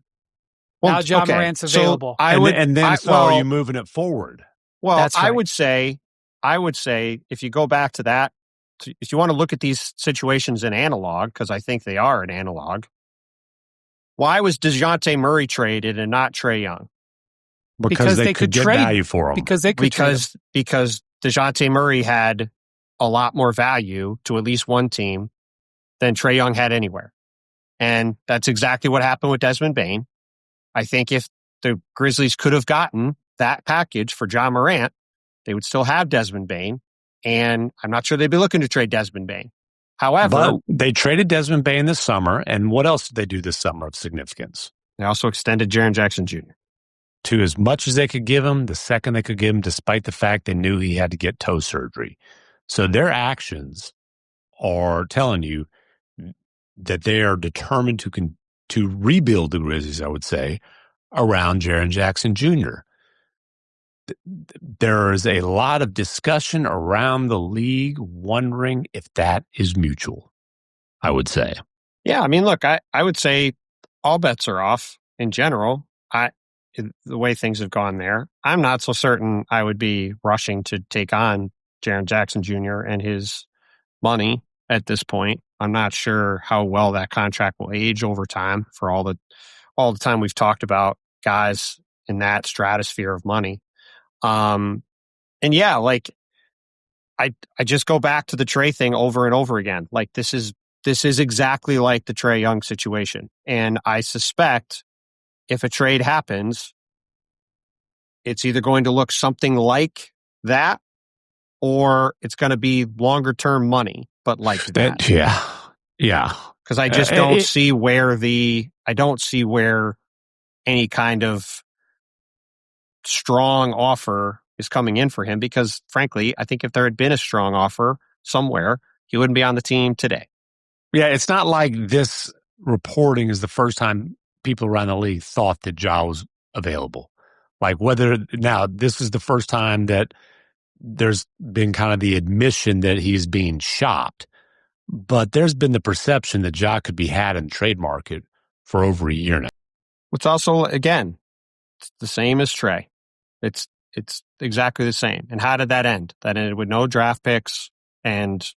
Now Ja Morant's available. So are you moving it forward? Well, right. I would say if you go back to that, if you want to look at these situations in analog, because I think they are an analog, why was DeJounte Murray traded and not Trae Young? Because they could get value for him. Because DeJounte Murray had a lot more value to at least one team than Trae Young had anywhere. And that's exactly what happened with Desmond Bane. I think if the Grizzlies could have gotten that package for Ja Morant, they would still have Desmond Bane. And I'm not sure they'd be looking to trade Desmond Bane. However, but they traded Desmond Bane this summer. And what else did they do this summer of significance? They also extended Jaren Jackson Jr. to as much as they could give him, the second they could give him, despite the fact they knew he had to get toe surgery. So their actions are telling you that they are determined to rebuild the Grizzlies, I would say, around Jaren Jackson Jr. There is a lot of discussion around the league wondering if that is mutual, I would say. Yeah, I mean, look, I would say all bets are off in general. The way things have gone there, I'm not so certain I would be rushing to take on Jaren Jackson Jr. and his money at this point. I'm not sure how well that contract will age over time for all the time we've talked about guys in that stratosphere of money. And yeah, like I just go back to the Trae thing over and over again. Like this is exactly like the Trae Young situation. And I suspect if a trade happens, it's either going to look something like that or it's going to be longer term money, but like that. Yeah. Because I just don't see where any kind of strong offer is coming in for him, because frankly, I think if there had been a strong offer somewhere, he wouldn't be on the team today. Yeah, it's not like this reporting is the first time people around the league thought that Ja was available. Like now this is the first time that there's been kind of the admission that he's being shopped, but there's been the perception that Ja could be had in the trade market for over a year now. It's also, again, it's the same as Trae. It's exactly the same. And how did that end? That ended with no draft picks and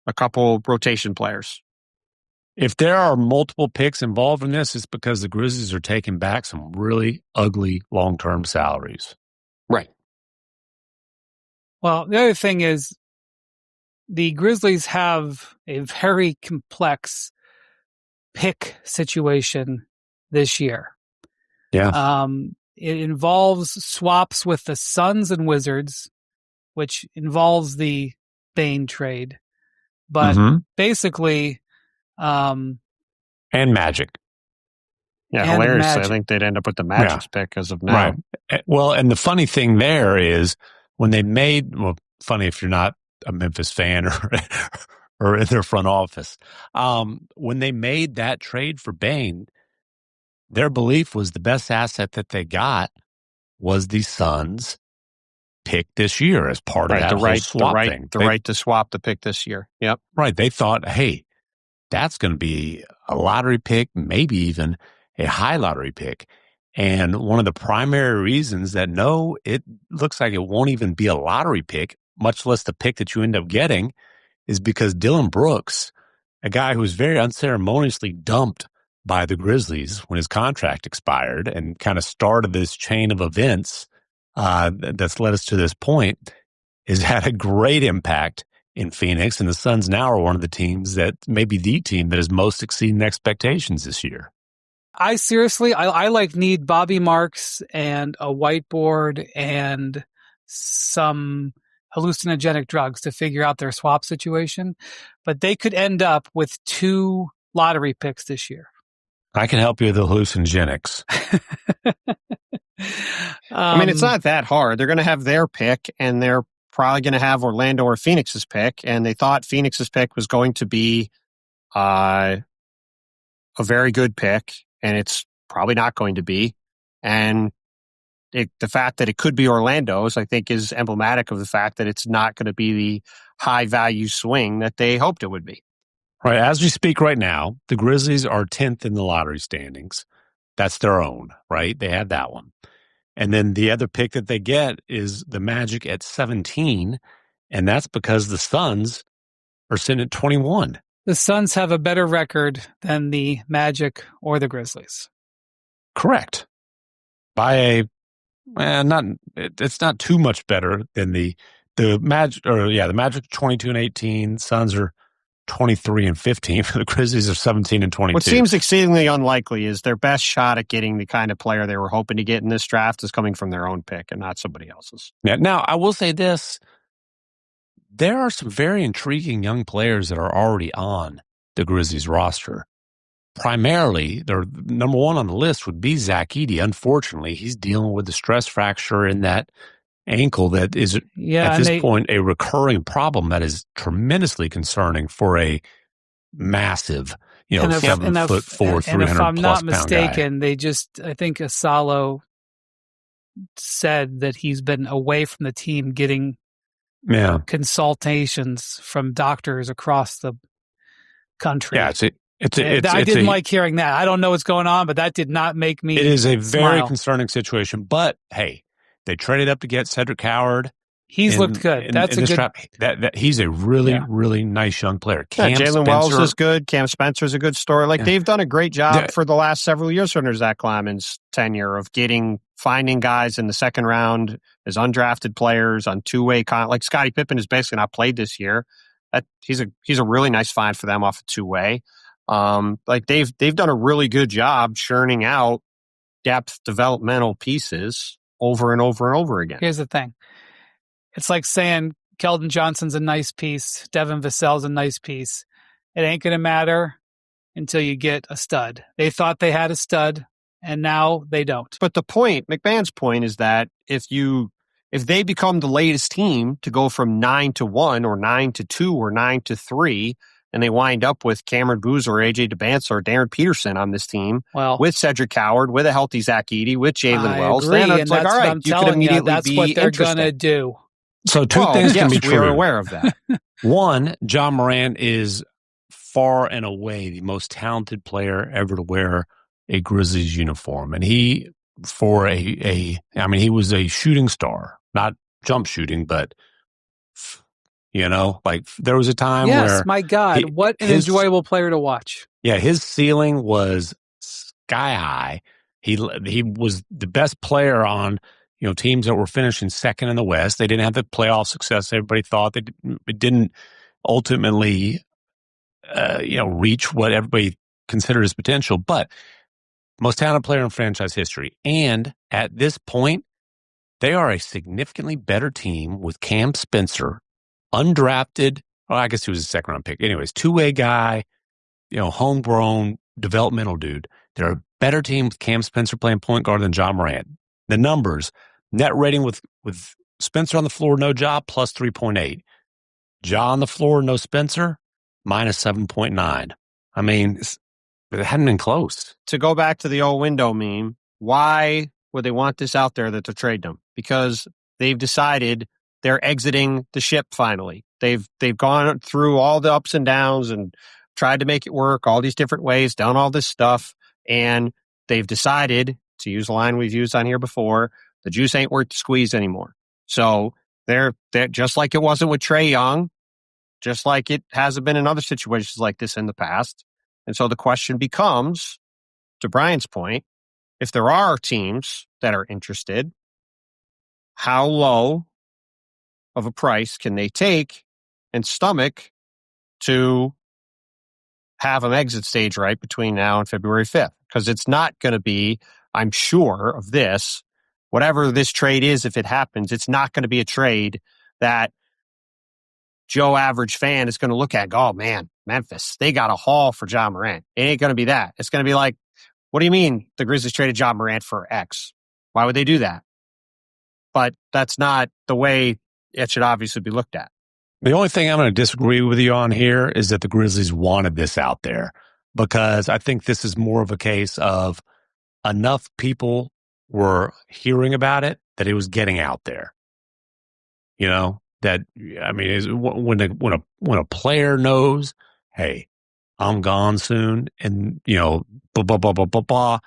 a couple rotation players. If there are multiple picks involved in this, it's because the Grizzlies are taking back some really ugly long-term salaries. Right. Well, the other thing is the Grizzlies have a very complex pick situation this year. Yeah. It involves swaps with the Suns and Wizards, which involves the Bane trade. But basically... and Magic. Yeah, hilariously, I think they'd end up with the Magic's pick as of now. Right. Well, and the funny thing there is when they made, funny if you're not a Memphis fan or in their front office, when they made that trade for Bane, their belief was the best asset that they got was the Suns pick this year as part of that whole swap thing. The right to swap the pick this year. Yep. Right. They thought, hey, that's going to be a lottery pick, maybe even a high lottery pick. And one of the primary reasons that no, it looks like it won't even be a lottery pick, much less the pick that you end up getting, is because Dylan Brooks, a guy who was very unceremoniously dumped by the Grizzlies when his contract expired and kind of started this chain of events that's led us to this point, has had a great impact in Phoenix. And the Suns now are one of the teams that maybe the team that is most exceeding expectations this year. I need Bobby Marks and a whiteboard and some hallucinogenic drugs to figure out their swap situation, but they could end up with 2 lottery picks this year. I can help you with the hallucinogenics. I mean, it's not that hard. They're going to have their pick, and they're probably going to have Orlando or Phoenix's pick, and they thought Phoenix's pick was going to be a very good pick, and it's probably not going to be. And the fact that it could be Orlando's, I think, is emblematic of the fact that it's not going to be the high-value swing that they hoped it would be. Right. As we speak right now, the Grizzlies are 10th in the lottery standings. That's their own, right? They had that one. And then the other pick that they get is the Magic at 17, and that's because the Suns are sitting at 21. The Suns have a better record than the Magic or the Grizzlies. Correct. By it's not too much better than the Magic, the Magic 22 and 18, Suns are 23 and 15. The Grizzlies are 17 and 22. What seems exceedingly unlikely is their best shot at getting the kind of player they were hoping to get in this draft is coming from their own pick and not somebody else's. Yeah. Now, I will say this. There are some very intriguing young players that are already on the Grizzlies roster. Primarily, their number one on the list would be Zach Edey. Unfortunately, he's dealing with the stress fracture in that ankle that is, at this point, a recurring problem that is tremendously concerning for a massive, 7'4", 300 and if I'm not mistaken, guy. I think Asalo said that he's been away from the team getting consultations from doctors across the country. Yeah, I didn't like hearing that. I don't know what's going on, but that did not make me It is a very smile. concerning situation. But, hey, they traded up to get Cedric Howard. He's looked good. That's a good draft. That he's a really, really nice young player. Jaylen Wells is good. Cam Spencer's a good story. They've done a great job for the last several years under Zach Lyman's tenure of finding guys in the second round as undrafted players on two-way like Scottie Pippen has basically not played this year. He's a really nice find for them off a two-way. They've done a really good job churning out depth developmental pieces over and over and over again. Here's the thing. It's like saying Keldon Johnson's a nice piece, Devin Vassell's a nice piece. It ain't going to matter until you get a stud. They thought they had a stud, and now they don't. But McMahon's point is that if they become the latest team to go from 9-1 or 9-2 or 9-3, and they wind up with Cameron Boozer or AJ DeBanza or Darren Peterson on this team, with Cedric Howard, with a healthy Zach Edey, with Jaylen Wells, then it's like, all right, you can immediately that's what they're going to do. So two things can be true. We are aware of that. One, Ja Morant is far and away the most talented player ever to wear a Grizzlies uniform. And he was a shooting star, not jump shooting, but there was a time where... Yes, my God, what an enjoyable player to watch. Yeah, his ceiling was sky high. He was the best player on teams that were finishing second in the West. They didn't have the playoff success everybody thought. It didn't ultimately, reach what everybody considered his potential. But most talented player in franchise history. And at this point, they are a significantly better team with Cam Spencer, undrafted. Well, I guess he was a second round pick. Anyways, two-way guy, homegrown developmental dude. They're a better team with Cam Spencer playing point guard than Ja Morant. The numbers, net rating with Spencer on the floor, no Ja, plus 3.8. Ja on the floor, no Spencer, minus 7.9. I mean, it hadn't been close. To go back to the old window meme, why would they want this out there that to trade them? Because they've decided they're exiting the ship finally. They've gone through all the ups and downs and tried to make it work all these different ways, done all this stuff, and they've decided, to use a line we've used on here before, the juice ain't worth the squeeze anymore. So they're just like it wasn't with Trae Young, just like it hasn't been in other situations like this in the past. And so the question becomes, to Brian's point, if there are teams that are interested, how low of a price can they take and stomach to have an exit stage right between now and February 5th? Because it's not going to be, I'm sure of this, whatever this trade is, if it happens, it's not going to be a trade that Joe average fan is going to look at and go, oh man, Memphis, they got a haul for Ja Morant. It ain't going to be that. It's going to be like, what do you mean the Grizzlies traded Ja Morant for X? Why would they do that? But that's not the way it should obviously be looked at. The only thing I'm going to disagree with you on here is that the Grizzlies wanted this out there, because I think this is more of a case of enough people were hearing about it that it was getting out there. You know, that, I mean, when a player knows, hey, I'm gone soon, and, you know, blah, blah, blah, blah, blah, blah,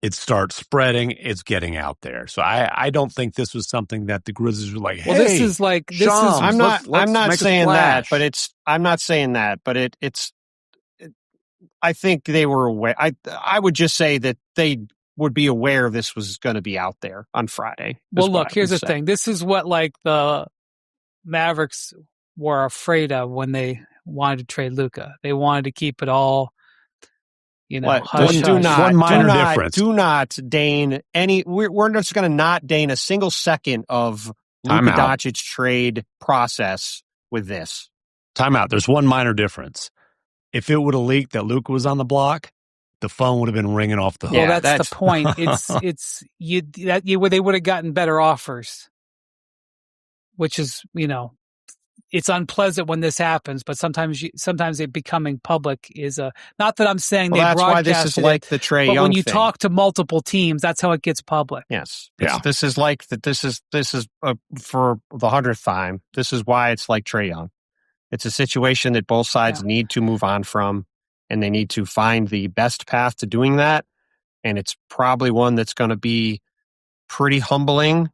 it starts spreading, it's getting out there. So I don't think this was something that the Grizzlies were like, hey, well, this is I'm not saying that, but I'm not saying that, but I think they were aware. I would just say that they would be aware this was going to be out there on Friday. Well, look, here's the thing. This is what the Mavericks were afraid of when they wanted to trade Luka. They wanted to keep it all, hush, one minor difference. Do not deign any. We're just going to not deign a single second of Luka Doncic trade process with this. Time out. There's one minor difference. If it would have leaked that Luka was on the block, the phone would have been ringing off the hook. Well, that's the point. They would have gotten better offers, which is, it's unpleasant when this happens, but sometimes it becoming public is not that I'm saying they broadcasted why this is like the Trae Young but when you thing. Talk to multiple teams, that's how it gets public. Yes. Yeah. This is like that. This is for the 100th time. This is why it's like Trae Young. It's a situation that both sides need to move on from, and they need to find the best path to doing that. And it's probably one that's going to be pretty humbling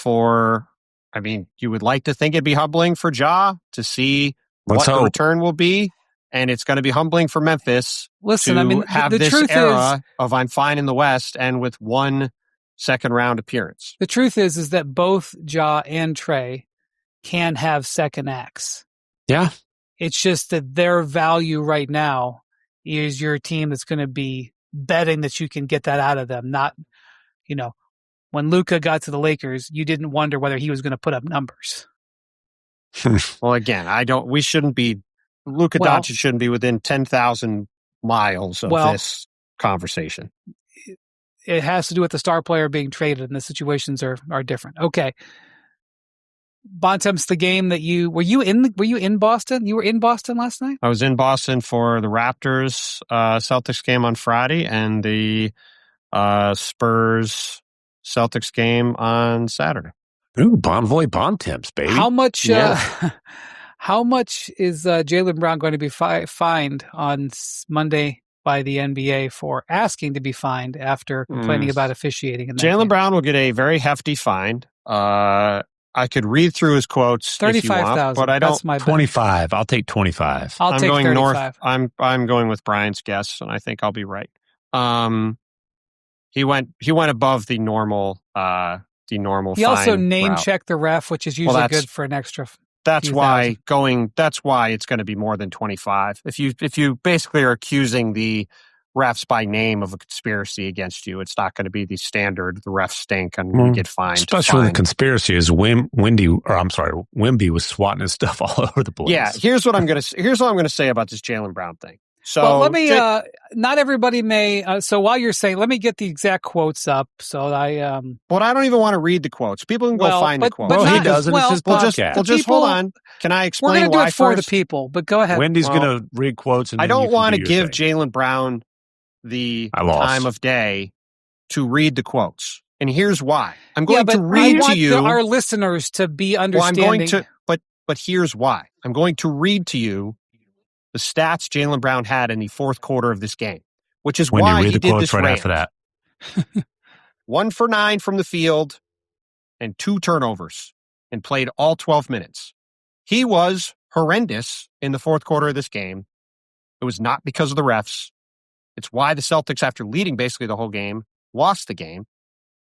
you would like to think it'd be humbling for Ja to see the return will be. And it's going to be humbling for Memphis to have this era of I'm fine in the West and with one second round appearance. The truth is that both Ja and Trae can have second acts. Yeah. It's just that their value right now is your team that's going to be betting that you can get that out of them. Not, when Luka got to the Lakers, you didn't wonder whether he was going to put up numbers. Well, again, Luka Doncic shouldn't be within 10,000 miles of this conversation. It has to do with the star player being traded, and the situations are different. Okay. Bontemps, the game that were you in Boston? You were in Boston last night? I was in Boston for the Raptors Celtics game on Friday and the Spurs Celtics game on Saturday. Ooh, Bontemps, baby. How much how much is Jaylen Brown going to be fined on Monday by the NBA for asking to be fined after complaining about officiating? Jaylen Brown will get a very hefty fine. I could read through his quotes 35,000, but I don't. 25. I'll take 25. I'm take going 35. north. I'm going with Brian's guess, and I think I'll be right. He went above the normal. He also name checked the ref, which is usually good for an extra. That's why it's going to be more than 25. If you basically are accusing the refs by name of a conspiracy against you, it's not going to be the standard. The refs stink and you get fined. Especially when the conspiracy is Wimby was swatting his stuff all over the place. Yeah, here's what I'm going to say about this Jaylen Brown thing. So let me. Not everybody may. So while you're saying, let me get the exact quotes up. So I. But I don't even want to read the quotes. People can go find the quotes. He doesn't. It's his podcast. Well, just hold on. Can I explain why? We're going to do it for first? the people, but go ahead. Wendy's going to read quotes. And I don't want to give Jaylen Brown the time of day to read the quotes, and here's why. I'm going to read to you our listeners to be understanding. I'm going to, but here's why. I'm going to read to you the stats Jaylen Brown had in the fourth quarter of this game, which is why he did this right after that. 1 for 9 from the field and 2 turnovers and played all 12 minutes. He was horrendous in the fourth quarter of this game. It was not because of the refs. It's why the Celtics, after leading basically the whole game, lost the game.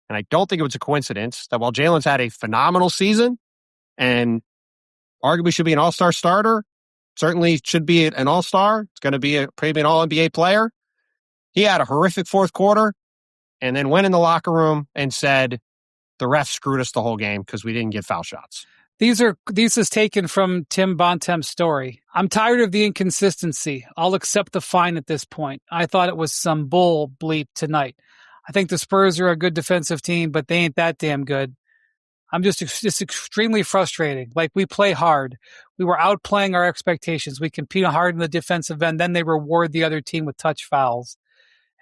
And I don't think it was a coincidence that while Jaylen's had a phenomenal season and arguably should be an all-star starter, certainly should be an all-star, it's going to be maybe an all-NBA player, he had a horrific fourth quarter and then went in the locker room and said, the refs screwed us the whole game because we didn't get foul shots. These is taken from Tim Bontemps' story. I'm tired of the inconsistency. I'll accept the fine at this point. I thought it was some bull bleep tonight. I think the Spurs are a good defensive team, but they ain't that damn good. I'm just extremely frustrating. Like, we play hard. We were outplaying our expectations. We compete hard in the defensive end. Then they reward the other team with touch fouls.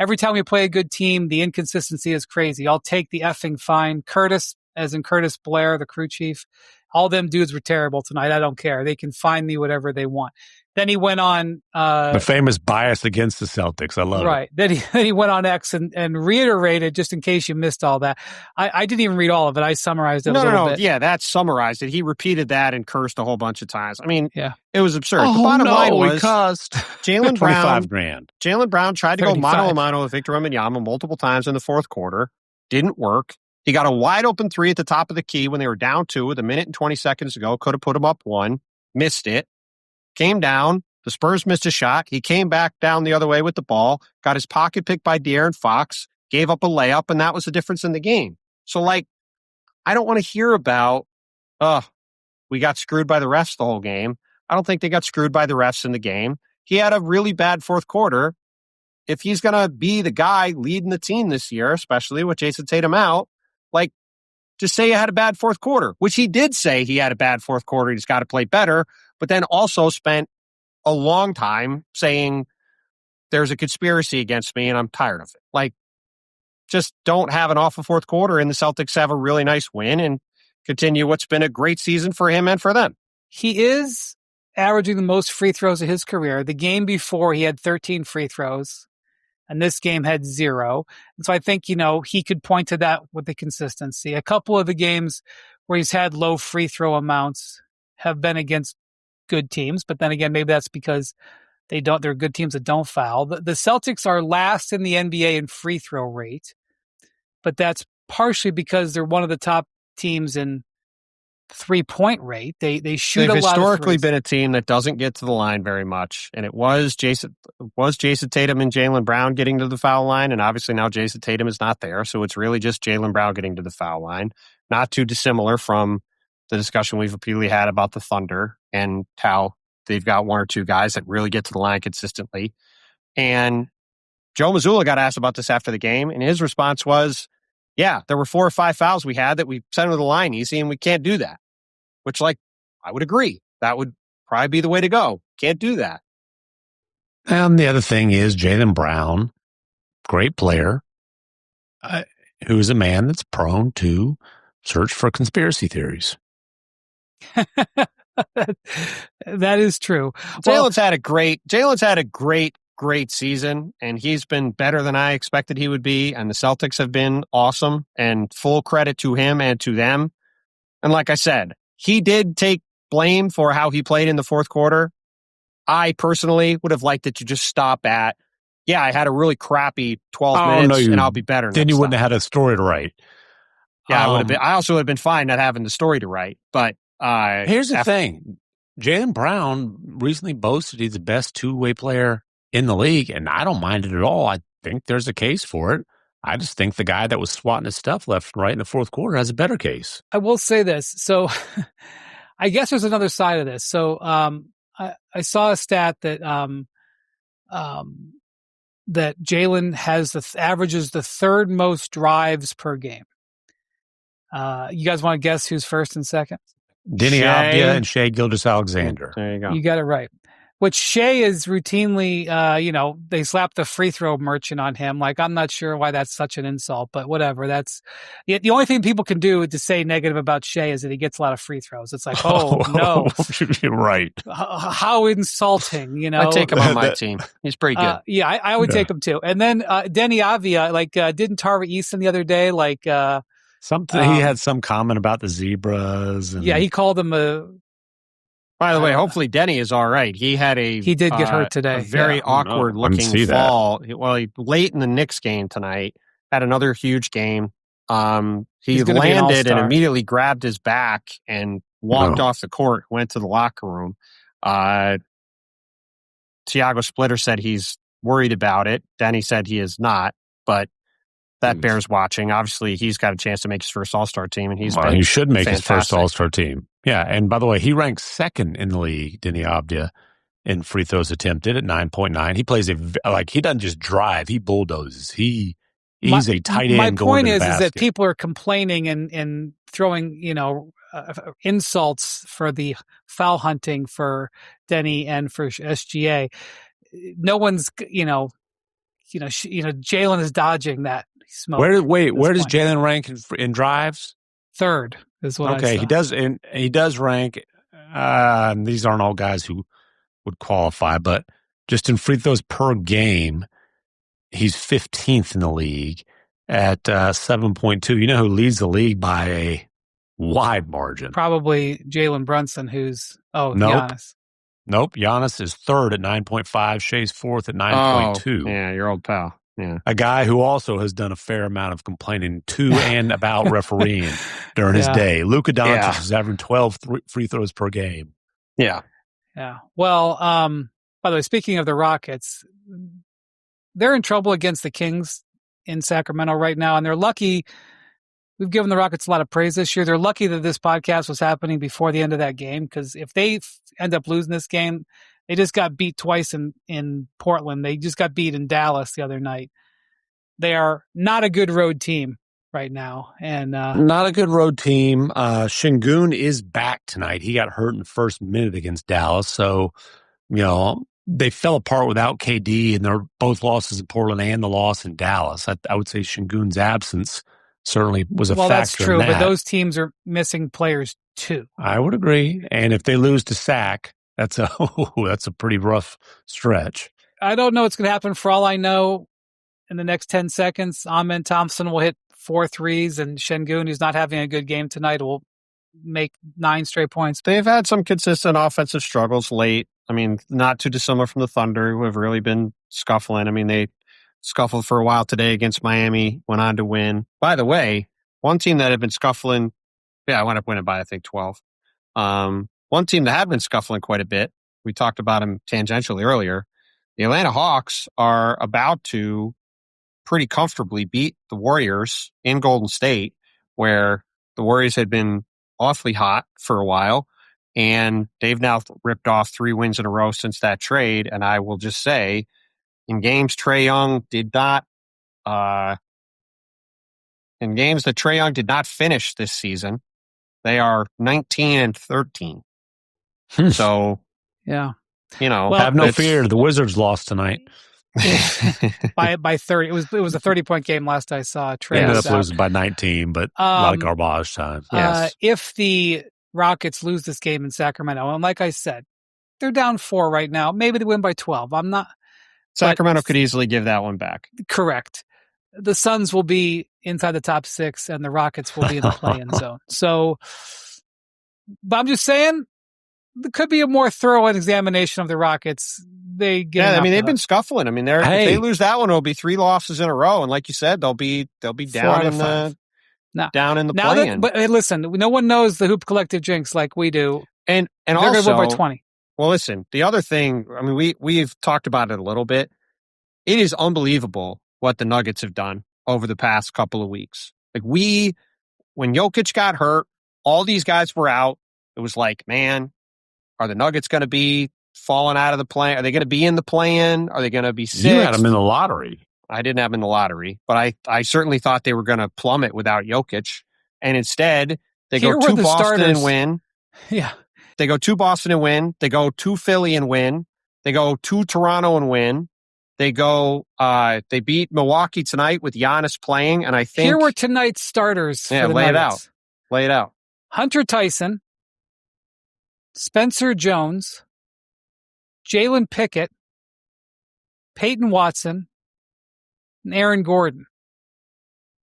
Every time we play a good team, the inconsistency is crazy. I'll take the effing fine. Curtis, as in Curtis Blair, the crew chief, all them dudes were terrible tonight. I don't care. They can find me whatever they want. Then he went on the famous bias against the Celtics. I love it. Right. Then he went on X and reiterated, just in case you missed all that. I didn't even read all of it. I summarized it a little bit. Yeah, that summarized it. He repeated that and cursed a whole bunch of times. I mean, yeah, it was absurd. Oh, the bottom line was it cost Jaylen Brown. $25,000. Jaylen Brown tried to 35. go mano-a-mano with Victor Wembanyama multiple times in the fourth quarter. Didn't work. He got a wide open three at the top of the key when they were down 2 with a minute and 20 seconds to go. Could have put him up 1. Missed it. Came down. The Spurs missed a shot. He came back down the other way with the ball, got his pocket picked by De'Aaron Fox, gave up a layup, and that was the difference in the game. So, like, I don't want to hear about, we got screwed by the refs the whole game. I don't think they got screwed by the refs in the game. He had a really bad fourth quarter. If he's going to be the guy leading the team this year, especially with Jason Tatum out, like, just say you had a bad fourth quarter, which he did say he had a bad fourth quarter. He's got to play better, but then also spent a long time saying there's a conspiracy against me and I'm tired of it. Like, just don't have an awful fourth quarter and the Celtics have a really nice win and continue what's been a great season for him and for them. He is averaging the most free throws of his career. The game before, he had 13 free throws, and this game had 0. And so I think, he could point to that with the consistency. A couple of the games where he's had low free throw amounts have been against good teams, but then again, maybe that's because they're good teams that don't foul. The Celtics are last in the NBA in free throw rate, but that's partially because they're one of the top teams in 3-point rate. They shoot a lot of threes. They've historically been a team that doesn't get to the line very much, and it was Jason Tatum and Jaylen Brown getting to the foul line, and obviously now Jason Tatum is not there, so it's really just Jaylen Brown getting to the foul line. Not too dissimilar from the discussion we've repeatedly had about the Thunder and how they've got 1 or 2 guys that really get to the line consistently. And Joe Mazzulla got asked about this after the game, and his response was, yeah, there were 4 or 5 fouls we had that we sent to the line easy, and we can't do that. Which, like, I would agree. That would probably be the way to go. Can't do that. And the other thing is Jaylen Brown, great player, who's a man that's prone to search for conspiracy theories. That is true. Jaylen's had a great season, and he's been better than I expected he would be. And the Celtics have been awesome, and full credit to him and to them. And like I said, he did take blame for how he played in the fourth quarter. I personally would have liked it to just stop at, yeah, I had a really crappy 12 minutes, and I'll be better. Then you wouldn't have had a story to write. Yeah, I also would have been fine not having the story to write. But here's the thing. Jaylen Brown recently boasted he's the best two-way player in the league, and I don't mind it at all. I think there's a case for it. I just think the guy that was swatting his stuff left and right in the fourth quarter has a better case. I will say this. So I guess there's another side of this. So I saw a stat that that Jaylen averages the third most drives per game. You guys want to guess who's first and second? Denny Avdia and Shai Gilgeous-Alexander. There you go. You got it right. Which Shai is routinely, they slap the free throw merchant on him. Like, I'm not sure why that's such an insult, but whatever. That's the only thing people can do to say negative about Shai is that he gets a lot of free throws. It's like, no. You're right. How insulting, I take him on my team. He's pretty good. I would take him too. And then Denny Avdia, didn't Tarver Easton the other day, something he had some comment about the zebras. And, he called them a. By the way, hopefully Denny is all right. He did get hurt today. A very awkward looking fall. He late in the Knicks game tonight, had another huge game. He landed and immediately grabbed his back and walked off the court, went to the locker room. Tiago Splitter said he's worried about it. Denny said he is not, but that bears watching. Obviously, he's got a chance to make his first All-Star team, and he should make his first All-Star team. Yeah, and by the way, he ranks second in the league, Denny Avdia, in free throws attempted at 9.9. He plays he doesn't just drive; he bulldozes. He He's a tight end my going point to the is basket. that people are complaining and throwing, insults for the foul hunting for Denny and for SGA. No one's, Jaylen is dodging that smoke. Where does Jaylen rank in drives? Third is what I saw. Okay, he does rank. These aren't all guys who would qualify, but just in free throws per game, he's 15th in the league at 7.2. You know who leads the league by a wide margin? Probably Jalen Brunson, who's Giannis. Nope. Giannis is third at 9.5. Shea's fourth at 9.2. Yeah, your old pal. Yeah. A guy who also has done a fair amount of complaining to and about refereeing during his day. Luka Doncic is averaging 12 free throws per game. Yeah. Yeah. Well, by the way, speaking of the Rockets, they're in trouble against the Kings in Sacramento right now, and they're lucky. We've given the Rockets a lot of praise this year. They're lucky that this podcast was happening before the end of that game, because if they end up losing this game, they just got beat twice in Portland. They just got beat in Dallas the other night. They are not a good road team right now. And not a good road team. Şengün is back tonight. He got hurt in the first minute against Dallas. So, they fell apart without KD, and they're both losses in Portland and the loss in Dallas. I would say Şengün's absence certainly was a factor. Well, that's true, in that. but those teams are missing players too. I would agree. And if they lose to Sac, that's a pretty rough stretch. I don't know what's going to happen. For all I know, in the next 10 seconds, Amen Thompson will hit 4 threes, and Şengün, who's not having a good game tonight, will make 9 straight points. They've had some consistent offensive struggles late. I mean, not too dissimilar from the Thunder, who have really been scuffling. I mean, they scuffled for a while today against Miami, went on to win. By the way, one team that had been scuffling, I wound up winning by, I think, 12. One team that had been scuffling quite a bit, we talked about them tangentially earlier, the Atlanta Hawks are about to pretty comfortably beat the Warriors in Golden State, where the Warriors had been awfully hot for a while, and they've now ripped off 3 wins in a row since that trade. And I will just say, in games that Trae Young did not finish this season, they are 19-13. So, yeah, have no fear. The Wizards lost tonight by 30. It was a 30-point game last I saw. Trae ended up losing by 19, but a lot of garbage time. Yes. If the Rockets lose this game in Sacramento, and like I said, they're down 4 right now. Maybe they win by 12. I'm not. Sacramento could easily give that one back. Correct. The Suns will be inside the top 6, and the Rockets will be in the play-in zone. So, but I'm just saying, there could be a more thorough examination of the Rockets. They've been scuffling. I mean, if they lose that one, it'll be 3 losses in a row, and like you said, they'll be down in the play-in. But hey, listen, no one knows the Hoop Collective jinx like we do, and they're also going to win by 20. Well, listen, the other thing, I mean, we've talked about it a little bit. It is unbelievable what the Nuggets have done over the past couple of weeks. Like when Jokic got hurt, all these guys were out. It was like, man, are the Nuggets going to be falling out of the play? Are they going to be in the play-in? Are they going to be sixth? You had them in the lottery. I didn't have them in the lottery, but I certainly thought they were going to plummet without Jokic. And instead, they go to Boston and win. Yeah. They go to Boston and win. They go to Philly and win. They go to Toronto and win. They beat Milwaukee tonight with Giannis playing, and I think here were tonight's starters. Yeah, for the Nuggets. Lay it out. Hunter Tyson, Spencer Jones, Jalen Pickett, Peyton Watson, and Aaron Gordon.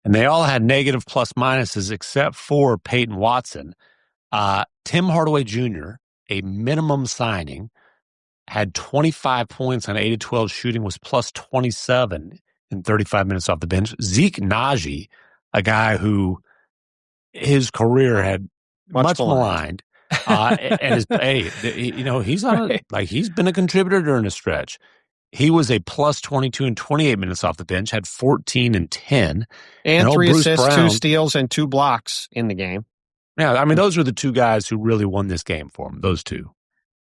And they all had negative plus minuses except for Peyton Watson. Tim Hardaway Jr., a minimum signing, had 25 points on 8-12 shooting, was plus 27 in 35 minutes off the bench. Zeke Naji, a guy who his career had much maligned. And he's on he's been a contributor during a stretch. He was a plus 22 in 28 minutes off the bench, had 14 and 10. And 3 assists, 2 steals, and 2 blocks in the game. Yeah, I mean, those were the 2 guys who really won this game for him, those 2.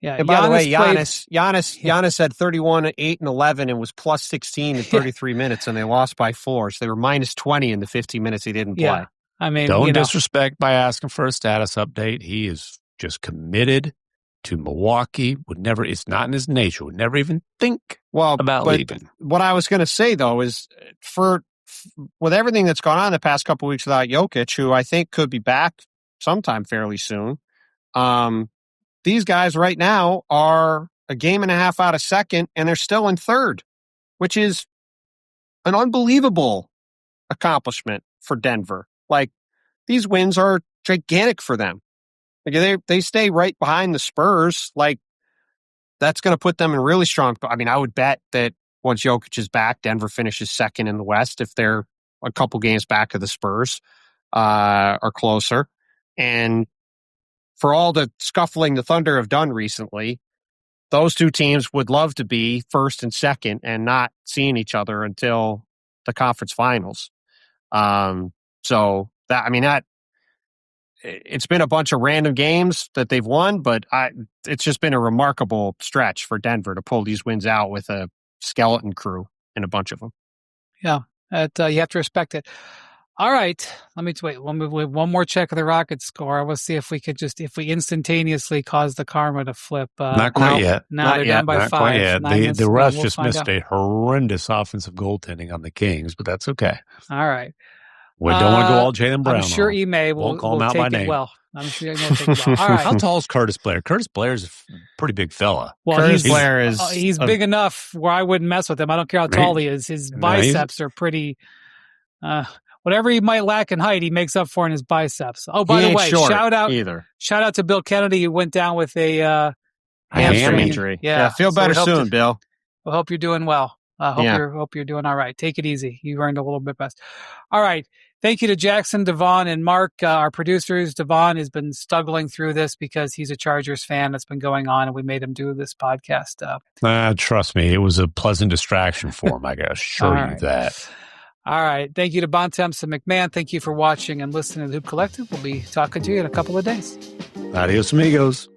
Yeah. And by the way, played- Giannis had 31, 8, and 11 and was plus 16 in 33 minutes, and they lost by 4. So they were minus 20 in the 15 minutes he didn't play. I mean, don't disrespect by asking for a status update. He is just committed to Milwaukee. It's not in his nature. Would never even think about leaving. What I was going to say, though, is with everything that's gone on the past couple of weeks without Jokic, who I think could be back sometime fairly soon, these guys right now are a game and a half out of second, and they're still in third, which is an unbelievable accomplishment for Denver. Like, these wins are gigantic for them. Like, they stay right behind the Spurs. Like, that's going to put them in really strong. I mean, I would bet that once Jokic is back, Denver finishes second in the West if they're a couple games back of the Spurs or closer. And for all the scuffling the Thunder have done recently, those two teams would love to be first and second and not seeing each other until the conference finals. So that it's been a bunch of random games that they've won, but it's just been a remarkable stretch for Denver to pull these wins out with a skeleton crew in a bunch of them. Yeah, you have to respect it. All right, let me wait. One more check of the Rockets score. We'll see if we instantaneously cause the karma to flip. Not quite yet. Now they're down by 5. Quite yet. The Russ just missed a horrendous offensive goaltending on the Kings, but that's okay. All right. We don't want to go all Jaylen Brown. I'm sure Ime will call him out by name. Well. I'm sure Ime will take it well. All right. How tall is Curtis Blair? Curtis Blair's a pretty big fella. Well, Curtis Blair is he's big enough where I wouldn't mess with him. I don't care how tall he is. His biceps are pretty. Whatever he might lack in height, he makes up for in his biceps. Oh, by the way, shout out to Bill Kennedy, who went down with a hamstring injury. Yeah, feel better soon, Bill. I hope you're doing well. Hope you're doing all right. Take it easy. You earned a little bit best. All right. Thank you to Jackson, Devon, and Mark, our producers. Devon has been struggling through this because he's a Chargers fan. That's been going on, and we made him do this podcast. Trust me, it was a pleasant distraction for him. I can assure you that. All right. Thank you to Bontemps and MacMahon. Thank you for watching and listening to the Hoop Collective. We'll be talking to you in a couple of days. Adios, amigos.